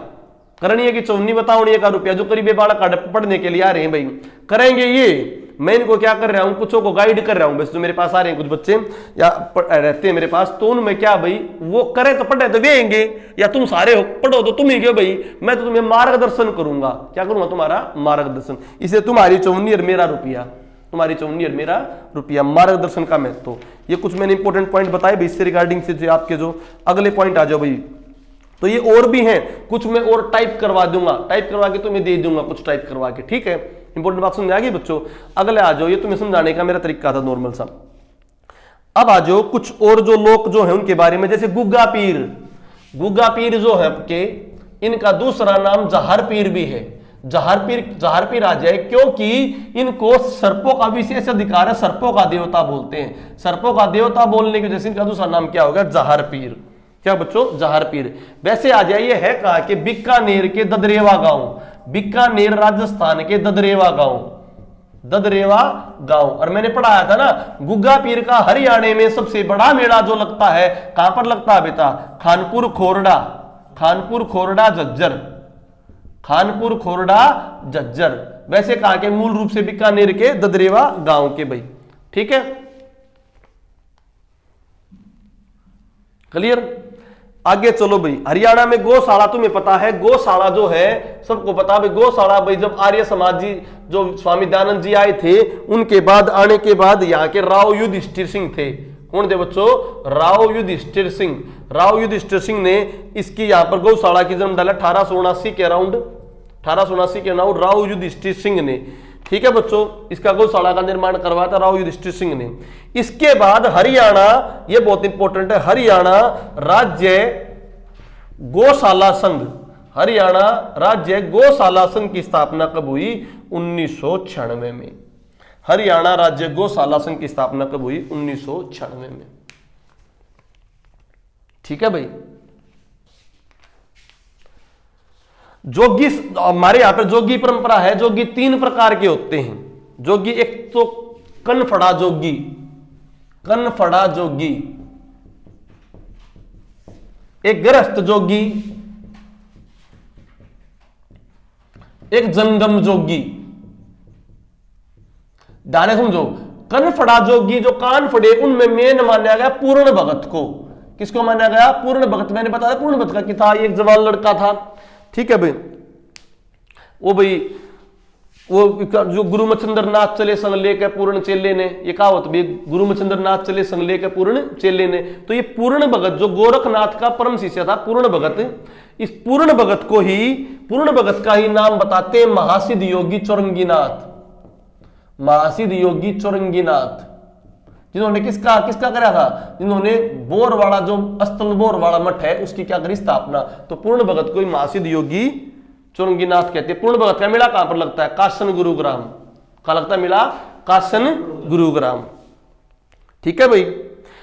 करणीय की चवन्नी बतावणीय का रुपया। जो करीबी बालक पढ़ने के लिए आ रहे हैं भाई, करेंगे ये, मैं इनको क्या कर रहा हूं, कुछ को गाइड कर रहा हूं। बस जो मेरे पास आ रहे हैं कुछ बच्चे या रहते हैं मेरे पास, तो उनमें क्या भाई, वो करे तो पढ़े तो वेंगे, या तुम सारे हो पढ़ो तो तुम ही क्यों भाई, मैं तो तुम्हें मार्गदर्शन करूंगा। क्या करूंगा, तुम्हारा मार्गदर्शन। इसे तुम्हारी चवन्नी और मेरा रुपया, तुम्हारी चवन्नी और मेरा रुपया, मार्गदर्शन का महत्व। ये कुछ मैंने इंपॉर्टेंट पॉइंट बताए भाई इससे रिगार्डिंग से। जो आपके जो अगले पॉइंट आ जाओ भाई, तो ये और भी हैं, कुछ मैं और टाइप करवा दूंगा, टाइप करवा के तुम्हें दे दूंगा, कुछ टाइप करवा के, ठीक है। इंपॉर्टेंट बात समझ आ गई बच्चों। अगले आ जाओ, ये तुम्हें समझाने का मेरा तरीका था नॉर्मल सा। अब आ जाओ कुछ और जो लोग जो है उनके बारे में, जैसे गुग्गा पीर। गुग्गा पीर जो है आपके, इनका दूसरा नाम जहर पीर भी है। जहर पीर आ जाए क्योंकि इनको सर्पों का विशेष अधिकार है, सर्पों का देवता बोलते हैं। सर्पों का देवता बोलने की वजह से इनका दूसरा नाम क्या होगा, जहर पीर। क्या बच्चों, जहर पीर। वैसे आ जाइए, है कहा कि बीकानेर के ददरेवा गांव, बीकानेर राजस्थान के ददरेवा गांव, ददरेवा गांव। और मैंने पढ़ाया था ना, गुग्गा पीर का हरियाणा में सबसे बड़ा मेला जो लगता है, कहां पर लगता है बेटा, खानपुर खोरडा, खानपुर खोरडा झज्जर, खानपुर खोरडा झज्जर। वैसे कहा कि मूल रूप से बीकानेर के ददरेवा गांव के भाई, ठीक है, क्लियर। आगे चलो भाई, हरियाणा में गौशाला, तुम्हें पता है गौशाला जो है सबको पता भाई। गौशाला भाई जब आर्य समाज जी जो स्वामी दयानंद जी आए थे, उनके बाद आने के बाद यहाँ के राव युधिष्ठिर सिंह थे। कौन थे बच्चों, राव युधिष्ठिर सिंह। राव युधिष्ठिर सिंह ने इसकी यहाँ पर गौशाला की जन्म डाला 1879 के अराउंड, 1879 के अराउंड राव युधिष्ठिर सिंह ने, ठीक है बच्चों। इसका गौशाला का निर्माण करवाया था राव युधिष्ठिर सिंह ने। इसके बाद हरियाणा, ये बहुत इंपॉर्टेंट है, हरियाणा राज्य गौशाला संघ, हरियाणा राज्य गौशाला संघ की स्थापना कब हुई, 1996 में। हरियाणा राज्य गौशाला संघ की स्थापना कब हुई, 1996 में, ठीक है भाई। जोगी, हमारे यहां पर जोगी परंपरा है। जोगी 3 प्रकार के होते हैं। जोगी एक तो कनफड़ा जोगी, कनफड़ा जोगी, एक गृहस्थ जोगी, एक जंगम जोगी। ध्यान समझो, कनफड़ा जोगी जो कान फड़े, उनमें मेन माना गया पूर्ण भगत को। किसको माना गया? पूर्ण भगत। मैंने बताया पूर्ण भगत का कि था एक जवान लड़का था, ठीक है भाई, वो जो गुरु मच्छिंद्र नाथ चले संग लेकर पूर्ण चेले ने, ये कहावत भी, गुरु मच्छिंद्र नाथ चले संग लेकर पूर्ण चेले ने। तो ये पूर्ण भगत जो गोरखनाथ का परम शिष्य था, पूर्ण भगत, इस पूर्ण भगत को ही, पूर्ण भगत का ही नाम बताते महासिद्ध योगी चौरंगीनाथ, महासिद्ध योगी चौरंगीनाथ, जिन्होंने किसका करा था? जिन्होंने बोरवाड़ा, जो अस्तल बोरवाड़ा मठ है, उसकी क्या करी? स्थापना। तो पूर्ण भगत को ही महासिद्ध योगी चौरंगीनाथ कहते हैं। पूर्ण भगत का मेला कहां पर लगता है? कासन गुरुग्राम। कहां लगता है मेला? कासन गुरुग्राम, ठीक है भाई।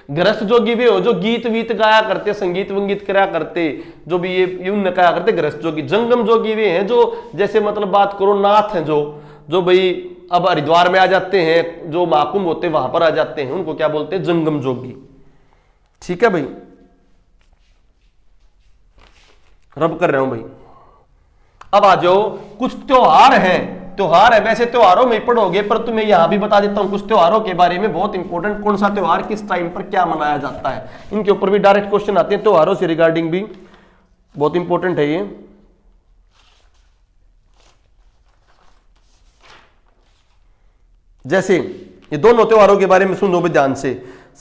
गृहस्थ जोगी वे हो जो गीत वीत गाया करते, संगीत वंगीत कराया करते, जो भी ये उन कहा करते गृहस्थ जोगी। जंगम जोगी वे हैं जो, जैसे मतलब बात करो नाथ हैं जो भाई अब हरिद्वार में आ जाते हैं, जो महाकुंभ होते हैं वहां पर आ जाते हैं, उनको क्या बोलते हैं? जंगम जोगी, ठीक है भाई। रब कर रहा हूं भाई। अब आ जाओ, कुछ त्योहार हैं, त्योहार है, वैसे त्योहारों में पढ़ोगे, पर तुम्हें यहां भी बता देता हूं कुछ त्योहारों के बारे में, बहुत इंपॉर्टेंट, कौन सा त्योहार किस टाइम पर क्या मनाया जाता है, इनके ऊपर भी डायरेक्ट क्वेश्चन आते हैं, त्योहारों से रिगार्डिंग भी बहुत इंपॉर्टेंट है ये। जैसे ये दोनों त्योहारों के बारे में सुनो भी ध्यान से।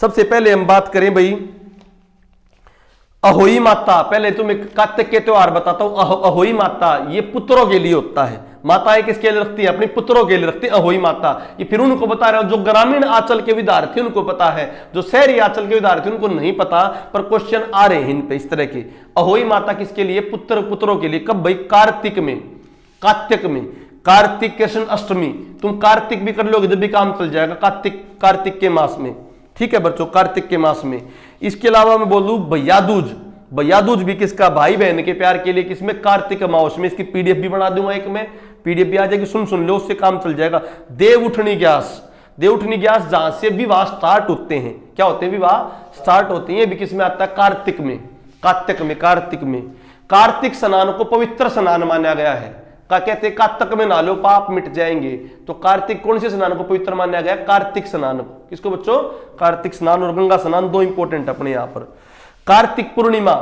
सबसे पहले हम बात करें भाई अहोई माता। पहले तुम्हें कार्तिक के त्योहार बताता हूं। अहोई माता ये पुत्रों के लिए होता है। माताएं किसके लिए रखती है? अपनी पुत्रों के लिए रखती है अहोई माता। ये फिर उनको बता रहा हूं, जो ग्रामीण आंचल के विद्यार्थी उनको पता है, जो शहरी आंचल के विद्यार्थी उनको नहीं पता, पर क्वेश्चन आ रहे हैं इन पे इस तरह के। अहोई माता किसके लिए? पुत्रों के लिए। कब भाई? कार्तिक में, कार्तिक में, कार्तिक कृष्ण अष्टमी। तुम कार्तिक भी कर लोगे जब भी काम चल जाएगा, कार्तिक के मास में, ठीक है बच्चों, कार्तिक के मास में। इसके अलावा मैं बोलूं भैया दूज। भैया दूज भी किसका? भाई बहन के प्यार के लिए। किसमें? कार्तिक मास में। इसकी पीडीएफ भी बना दूंगा, एक में पीडीएफ भी आ जाएगी, सुन लो, उससे काम चल जाएगा। देव उठनी ग्यास, देव उठनी ग्यास, जहां से विवाह स्टार्ट होते हैं। क्या होते हैं? विवाह स्टार्ट होते हैं। ये भी किसमें आता है? कार्तिक में, कार्तिक में, कार्तिक में। कार्तिक स्नान को पवित्र स्नान माना गया है। का कहते हैं कार्तिक में नहा लो पाप मिट जाएंगे। तो कार्तिक कौन से स्नान को पवित्र माना गया? कार्तिक स्नान। किसको बच्चों? कार्तिक स्नान और गंगा स्नान, दो इंपॉर्टेंट अपने यहां पर। कार्तिक पूर्णिमा,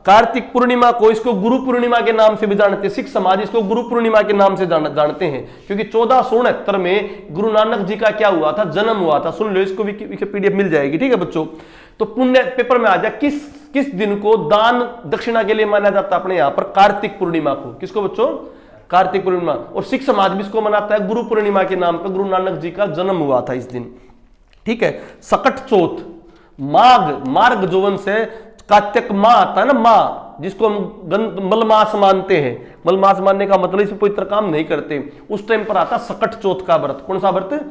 कार्तिक पूर्णिमा को इसको गुरु पूर्णिमा के नाम से भी जानते हैं। सिख समाज इसको गुरु पूर्णिमा के नाम से जानते हैं, क्योंकि 1469 में गुरु नानक जी का क्या हुआ था? जन्म हुआ था। सुन लो, इसको भी पीडीएफ मिल जाएगी, ठीक है बच्चों। तो पुण्य पेपर में आ जाए, किस दिन को दान दक्षिणा के लिए माना जाता है अपने यहां पर? कार्तिक पूर्णिमा को। किसको बच्चों? कार्तिक पूर्णिमा। और सिख समाज भी इसको मनाता है गुरु पूर्णिमा के नाम पर, गुरु नानक जी का जन्म हुआ था इस दिन, ठीक है। सकट चौथ, माघ, मार्ग जोवन से कार्तिक माह आता है ना, माह, जिसको हम मलमास मानते हैं। मलमास मानने का मतलब इसमें पवित्र काम नहीं करते, उस टाइम पर आता सकट चौथ का व्रत। कौन सा व्रत?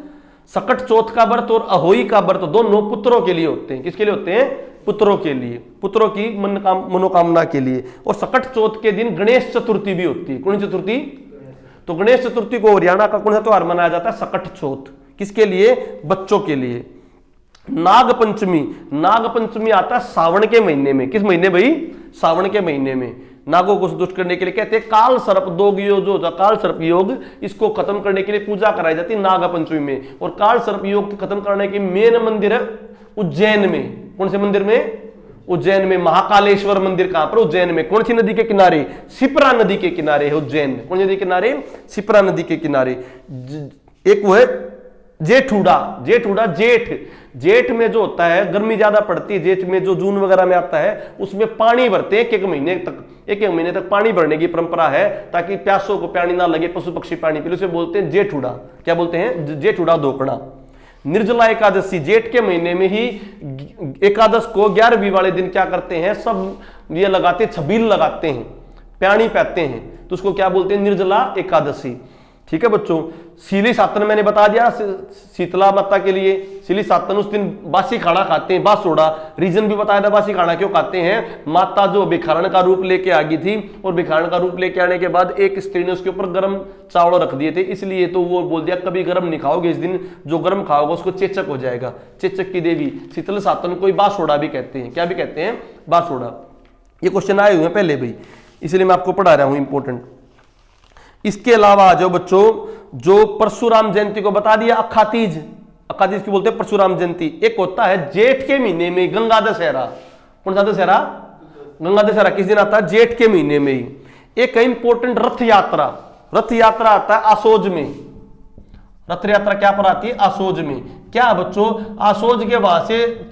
सकट चौथ का व्रत और अहोई का व्रत, दोनों पुत्रों के लिए होते हैं। किसके लिए होते हैं? पुत्रों के लिए, पुत्रों की मनोकामना के लिए। और सकट चौथ के दिन गणेश चतुर्थी भी होती है। कौन चतुर्थी? तो गणेश चतुर्थी को हरियाणा का कौन सा त्योहार मनाया जाता है? सकट चौथ। किसके लिए? बच्चों के लिए। नाग पंचमी, नाग पंचमी आता है सावन के महीने में। किस महीने भाई? सावन के महीने में। नागों को संतुष्ट करने के लिए कहते हैं काल सर्प योग, जो काल सर्प योग, इसको खत्म करने के लिए पूजा कराई जाती है नाग पंचमी में। और काल सर्प योग खत्म करने के मेन मंदिर है उज्जैन में। कौन से मंदिर में? उज्जैन में। महाकालेश्वर मंदिर कहां पर? उज्जैन में। कौन सी नदी के किनारे? शिप्रा नदी के किनारे है उज्जैन में। कौन सी नदी के किनारे? शिप्रा नदी के किनारे। एक वो है जेठूड़ा, जेठूड़ा जेठ में जो होता है, गर्मी ज्यादा पड़ती है जेठ में, जो जून वगैरह में आता है, उसमें पानी भरते हैं एक महीने तक पानी भरने की परंपरा है, ताकि प्यासों को पानी ना लगे, पशु पक्षी पानी पी। उसे बोलते हैं जेठूड़ा। क्या बोलते हैं? जेठूड़ा धोकड़ा। निर्जला एकादशी, जेठ के महीने में ही एकादश को 11वीं वाले दिन क्या करते हैं? सब ये लगाते, छबील लगाते हैं, प्याणी पहनते हैं, तो उसको क्या बोलते हैं? निर्जला एकादशी। ठीक है बच्चों। सीली सातन मैंने बता दिया शीतला माता के लिए, सीली सातन उस दिन बासी खाना खाते हैं, बासोड़ा। रीजन भी बताया था बासी खाना क्यों खाते हैं। माता जो भिखारण का रूप लेके आ गई थी और भिखारण का रूप लेके आने के बाद एक स्त्री ने उसके ऊपर गर्म चावल रख दिए थे, इसलिए तो वो बोल दिया कभी गर्म नहीं खाओगे, इस दिन जो गर्म खाओगे उसको चेचक हो जाएगा। चेचक की देवी शीतल सातन को बासोड़ा भी कहते हैं। क्या भी कहते हैं? बासोड़ा। ये क्वेश्चन आए हुए हैं पहले भाई, इसलिए मैं आपको पढ़ा रहा हूं, इंपॉर्टेंट। इसके अलावा आ जाओ बच्चों, जो परशुराम जयंती को बता दिया, अखातीज। अखातीज की बोलते हैं परशुराम जयंती। एक होता है जेठ के महीने में गंगा दशहरा। कौन सा दशहरा? गंगा दशहरा किस दिन आता है? जेठ के महीने में ही। एक इंपॉर्टेंट रथ यात्रा। रथ यात्रा आता है आसोज में। रथ यात्रा क्या पर आती है? आसोज में। क्या बच्चों? आसोज के वहां से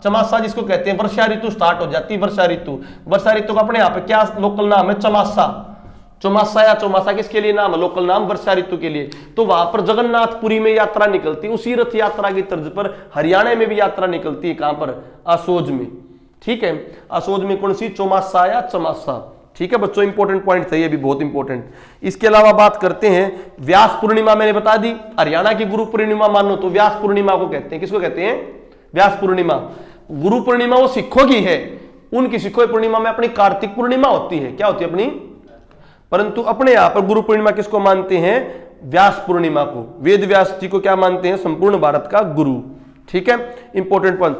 चमासा जिसको कहते हैं वर्षा ऋतु स्टार्ट हो जाती है। वर्षा ऋतु, वर्षा ऋतु का अपने यहाँ पे क्या लोकल नाम है? चौमासा या चौमासा किसके लिए नाम है? लोकल नाम वर्षा ऋतु के लिए। तो वहां पर जगन्नाथपुरी में यात्रा निकलती है। उसी रथ यात्रा की तर्ज पर हरियाणा में भी यात्रा निकलती है। कहां पर? आसोज में। ठीक है, आसोज में कौन सी? चौमासा या चमासा। ठीक है बच्चों, इंपॉर्टेंट पॉइंट था ये भी, बहुत इंपॉर्टेंट। इसके अलावा बात करते हैं व्यास पूर्णिमा। मैंने बता दी हरियाणा की गुरु पूर्णिमा मानो तो व्यास पूर्णिमा को कहते हैं। किसको कहते हैं? व्यास पूर्णिमा। गुरु पूर्णिमा वो सिखों की है, उनकी सिखों पूर्णिमा में अपनी कार्तिक पूर्णिमा होती है। क्या होती है? अपनी। परंतु अपने यहां पर गुरु पूर्णिमा किसको मानते हैं? व्यास पूर्णिमा को। वेद व्यास जी को क्या मानते हैं? संपूर्ण भारत का गुरु। ठीक है, इंपॉर्टेंट पॉइंट।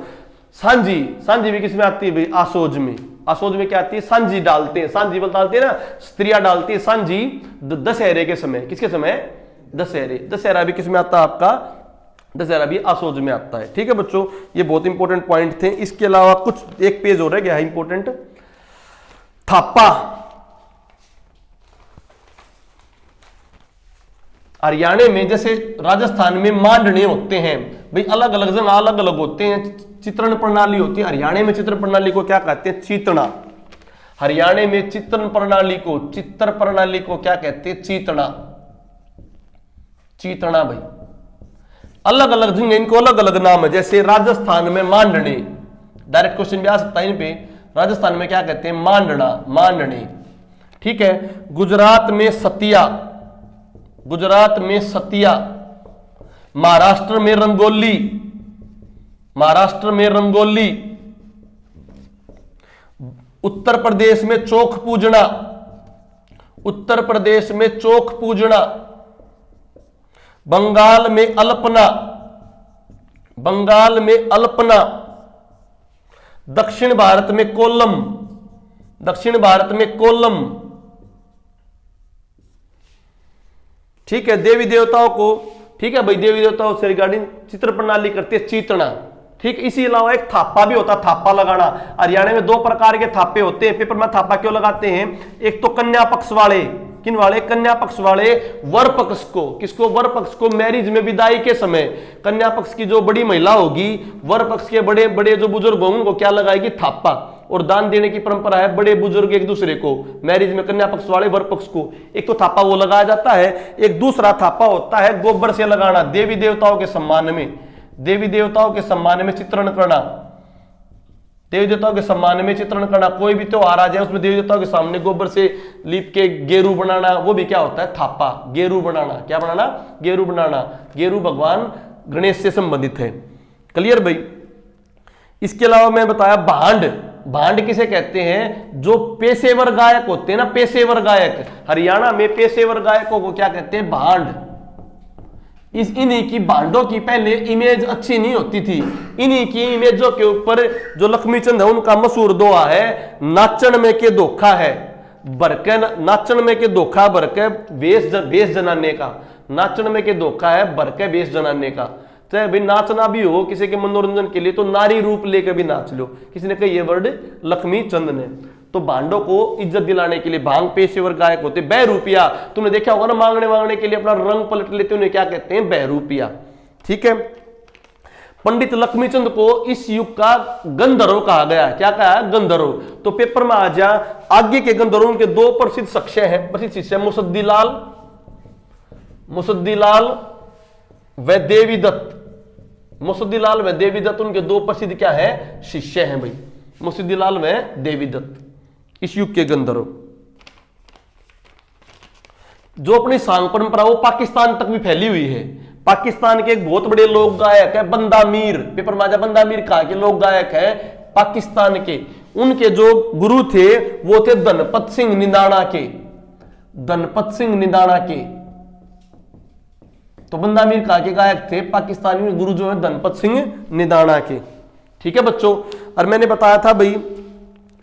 सांझी, सांझी भी किसमें आती है भाई? आसोज में। आसोज में क्या आती है? सांझी डालते हैं। सांझी डालते हैं ना, स्त्रियां डालती है सांझी दशहरे के समय। किसके समय? दशहरे। दशहरा भी किसमें आता है आपका? दशहरा भी आसोज में आता है। ठीक है बच्चों, ये बहुत इंपॉर्टेंट पॉइंट थे। इसके अलावा कुछ एक पेज हो रह गया है इंपॉर्टेंट, थापा। हरियाणा में जैसे राजस्थान में मांडने होते हैं भाई, अलग अलग जगह अलग अलग होते हैं, चित्रण प्रणाली होती है। हरियाणा में चित्र प्रणाली को क्या कहते हैं? चीतना। हरियाणा में चित्रण प्रणाली को, चित्र प्रणाली को क्या कहते हैं? चीतना। चीतना भाई, अलग अलग जगह इनको अलग अलग नाम है। जैसे राजस्थान में मांडने, डायरेक्ट क्वेश्चन भी आ सकता है इन पे। राजस्थान में क्या कहते हैं? मांडना, मांडने। ठीक है। गुजरात में सतिया, गुजरात में सतिया। महाराष्ट्र में रंगोली, महाराष्ट्र में रंगोली। उत्तर प्रदेश में चौक पूजना, उत्तर प्रदेश में चौक पूजना। बंगाल में अल्पना, बंगाल में अल्पना। दक्षिण भारत में कोल्लम, दक्षिण भारत में कोल्लम। ठीक है। देवी देवताओं को, ठीक है भाई, देवी देवताओं से रिगार्डिंग चित्र प्रणाली करती है चीतना। ठीक, इसी अलावा एक थापा भी होता है, थापा लगाना। हरियाणा में दो प्रकार के थापे होते हैं। पेपर में थापा क्यों लगाते हैं? एक तो कन्या पक्ष वाले, किन वाले? कन्या पक्ष वाले वर पक्ष को, किसको? वर पक्ष को मैरिज में विदाई के समय कन्या पक्ष की जो बड़ी महिला होगी, वर पक्ष के बड़े बड़े जो बुजुर्ग होंगे उनको क्या लगाएगी? थापा। और दान देने की परंपरा है बड़े बुजुर्ग एक दूसरे को, मैरिज में कन्या पक्ष वाले वर पक्ष को। एक तो थापा वो लगाया जाता है। एक दूसरा थापा होता है गोबर से लगाना, देवी देवताओं के सम्मान में, देवी देवताओं के सम्मान में चित्रण करना, देवी देवताओं के सम्मान में चित्रण करना। कोई भी त्योहार आ जाए उसमें देवी देवताओं के सामने गोबर से लीप के गेरू बनाना, वो भी क्या होता है? थापा। गेरू बनाना, क्या बनाना? गेरू बनाना। गेरू भगवान गणेश से संबंधित है। क्लियर भाई? इसके अलावा मैं बताया भांड। भांड किसे कहते हैं? जो पेशेवर गायक होते हैं ना, पेशेवर गायक। हरियाणा में पेशेवर गायकों को क्या कहते हैं? भांड। इन्हीं की भांडों की पहले इमेज अच्छी नहीं होती थी। इन्हीं की इमेजों के ऊपर जो लक्ष्मीचंद है उनका मशहूर दोहा है, नाचन में के धोखा है बरके, नाचन में के धोखा बरके वेश जनाने का। नाचन में के धोखा है बरके वेश जनाने का। चाहे भाई नाचना भी हो किसी के मनोरंजन के लिए तो नारी रूप लेकर भी नाच लो। किसी ने कहा ये वर्ड लक्ष्मीचंद ने। तो भांडों को इज्जत दिलाने के लिए भांग पेशेवर गायक होते। बहरूपिया, तुमने देखा होगा ना, मांगने के लिए अपना रंग पलट लेते, उन्हें क्या कहते हैं? बहरूपिया। ठीक है। पंडित लक्ष्मीचंद को इस युग का गंधर्व कहा गया। क्या कहा? गंधर्व। तो पेपर में आ जा, आगे के गंधर्वों के दो प्रसिद्ध शिष्य हैं, प्रसिद्ध शिष्य मुसद्दीलाल, मुसद्दीलाल व देवी दत्त। मुसद्दीलाल व देवी दत्त उनके दो प्रसिद्ध क्या है? शिष्य हैं भाई, मुसद्दीलाल व देवी दत्त, इस युग के गंधर्व। जो अपनी सांग परंपरा वो पाकिस्तान तक भी फैली हुई है। पाकिस्तान के एक बहुत बड़े लोक गायक है बंदा मीर, पेपर माजा बंदा मीर कहा के लोक गायक है पाकिस्तान के। उनके जो गुरु थे वो थे धनपत सिंह निदाना के, धनपत सिंह निदाना के। तो बंदा मीर कहा के गायक थे, पाकिस्तानी गुरु जो है धनपत सिंह निदाना के। ठीक है बच्चों, और मैंने बताया था भाई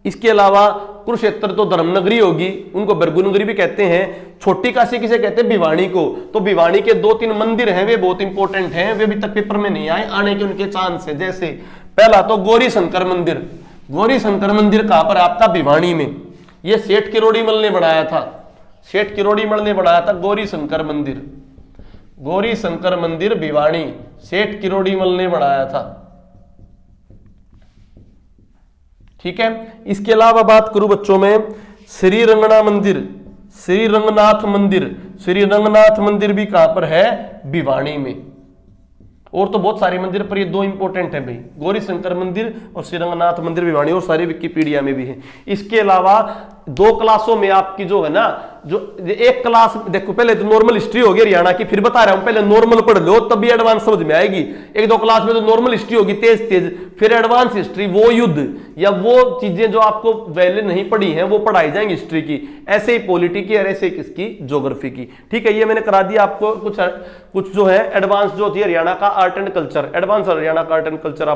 इसके अलावा कुरुक्षेत्र तो धर्मनगरी होगी, उनको भृगुनगरी भी कहते हैं। छोटी काशी किसे कहते हैं? भिवानी को। तो भिवानी के 2-3 मंदिर हैं, वे बहुत इंपॉर्टेंट हैं, वे अभी तक पेपर में नहीं आए, आने के उनके चांस है। जैसे पहला तो गौरी शंकर मंदिर। गौरी शंकर मंदिर कहां पर? आपका भिवानी में। यह सेठ किरोड़ीमल ने बनाया था, सेठ किरोड़ीमल ने बनाया था गौरी शंकर मंदिर। गौरी शंकर मंदिर भिवानी सेठ किरोड़ीमल ने बनाया था। ठीक है, इसके अलावा बात करूं बच्चों में श्री रंगना मंदिर, श्री रंगनाथ मंदिर। श्री रंगनाथ मंदिर भी कहां पर है? भिवानी में। और तो बहुत सारे मंदिर पर ये 2 इंपॉर्टेंट है भाई, गौरी शंकर मंदिर और श्री रंगनाथ मंदिर भिवानी, और सारे विकिपीडिया में भी है। इसके अलावा 2 क्लासों में आपकी जो है ना, जो एक क्लास देखो, पहले तो नॉर्मल हिस्ट्री होगी हरियाणा की, फिर बता रहा हूं पहले नॉर्मल पढ़ लो तभी एडवांस समझ में आएगी। 1-2 क्लास में तो नॉर्मल हिस्ट्री होगी तेज तेज, फिर एडवांस हिस्ट्री, वो युद्ध या वो चीजें जो आपको पहले नहीं पढ़ी हैं वो पढ़ाई जाएंगी हिस्ट्री की। ऐसे ही पॉलिटी की और ऐसे ही किसकी? ज्योग्राफी की। ठीक है, ये मैंने करा दिया आपको कुछ जो है एडवांस जो होती है हरियाणा का art and culture, advance Haryana का आर्ट एंड कल्चर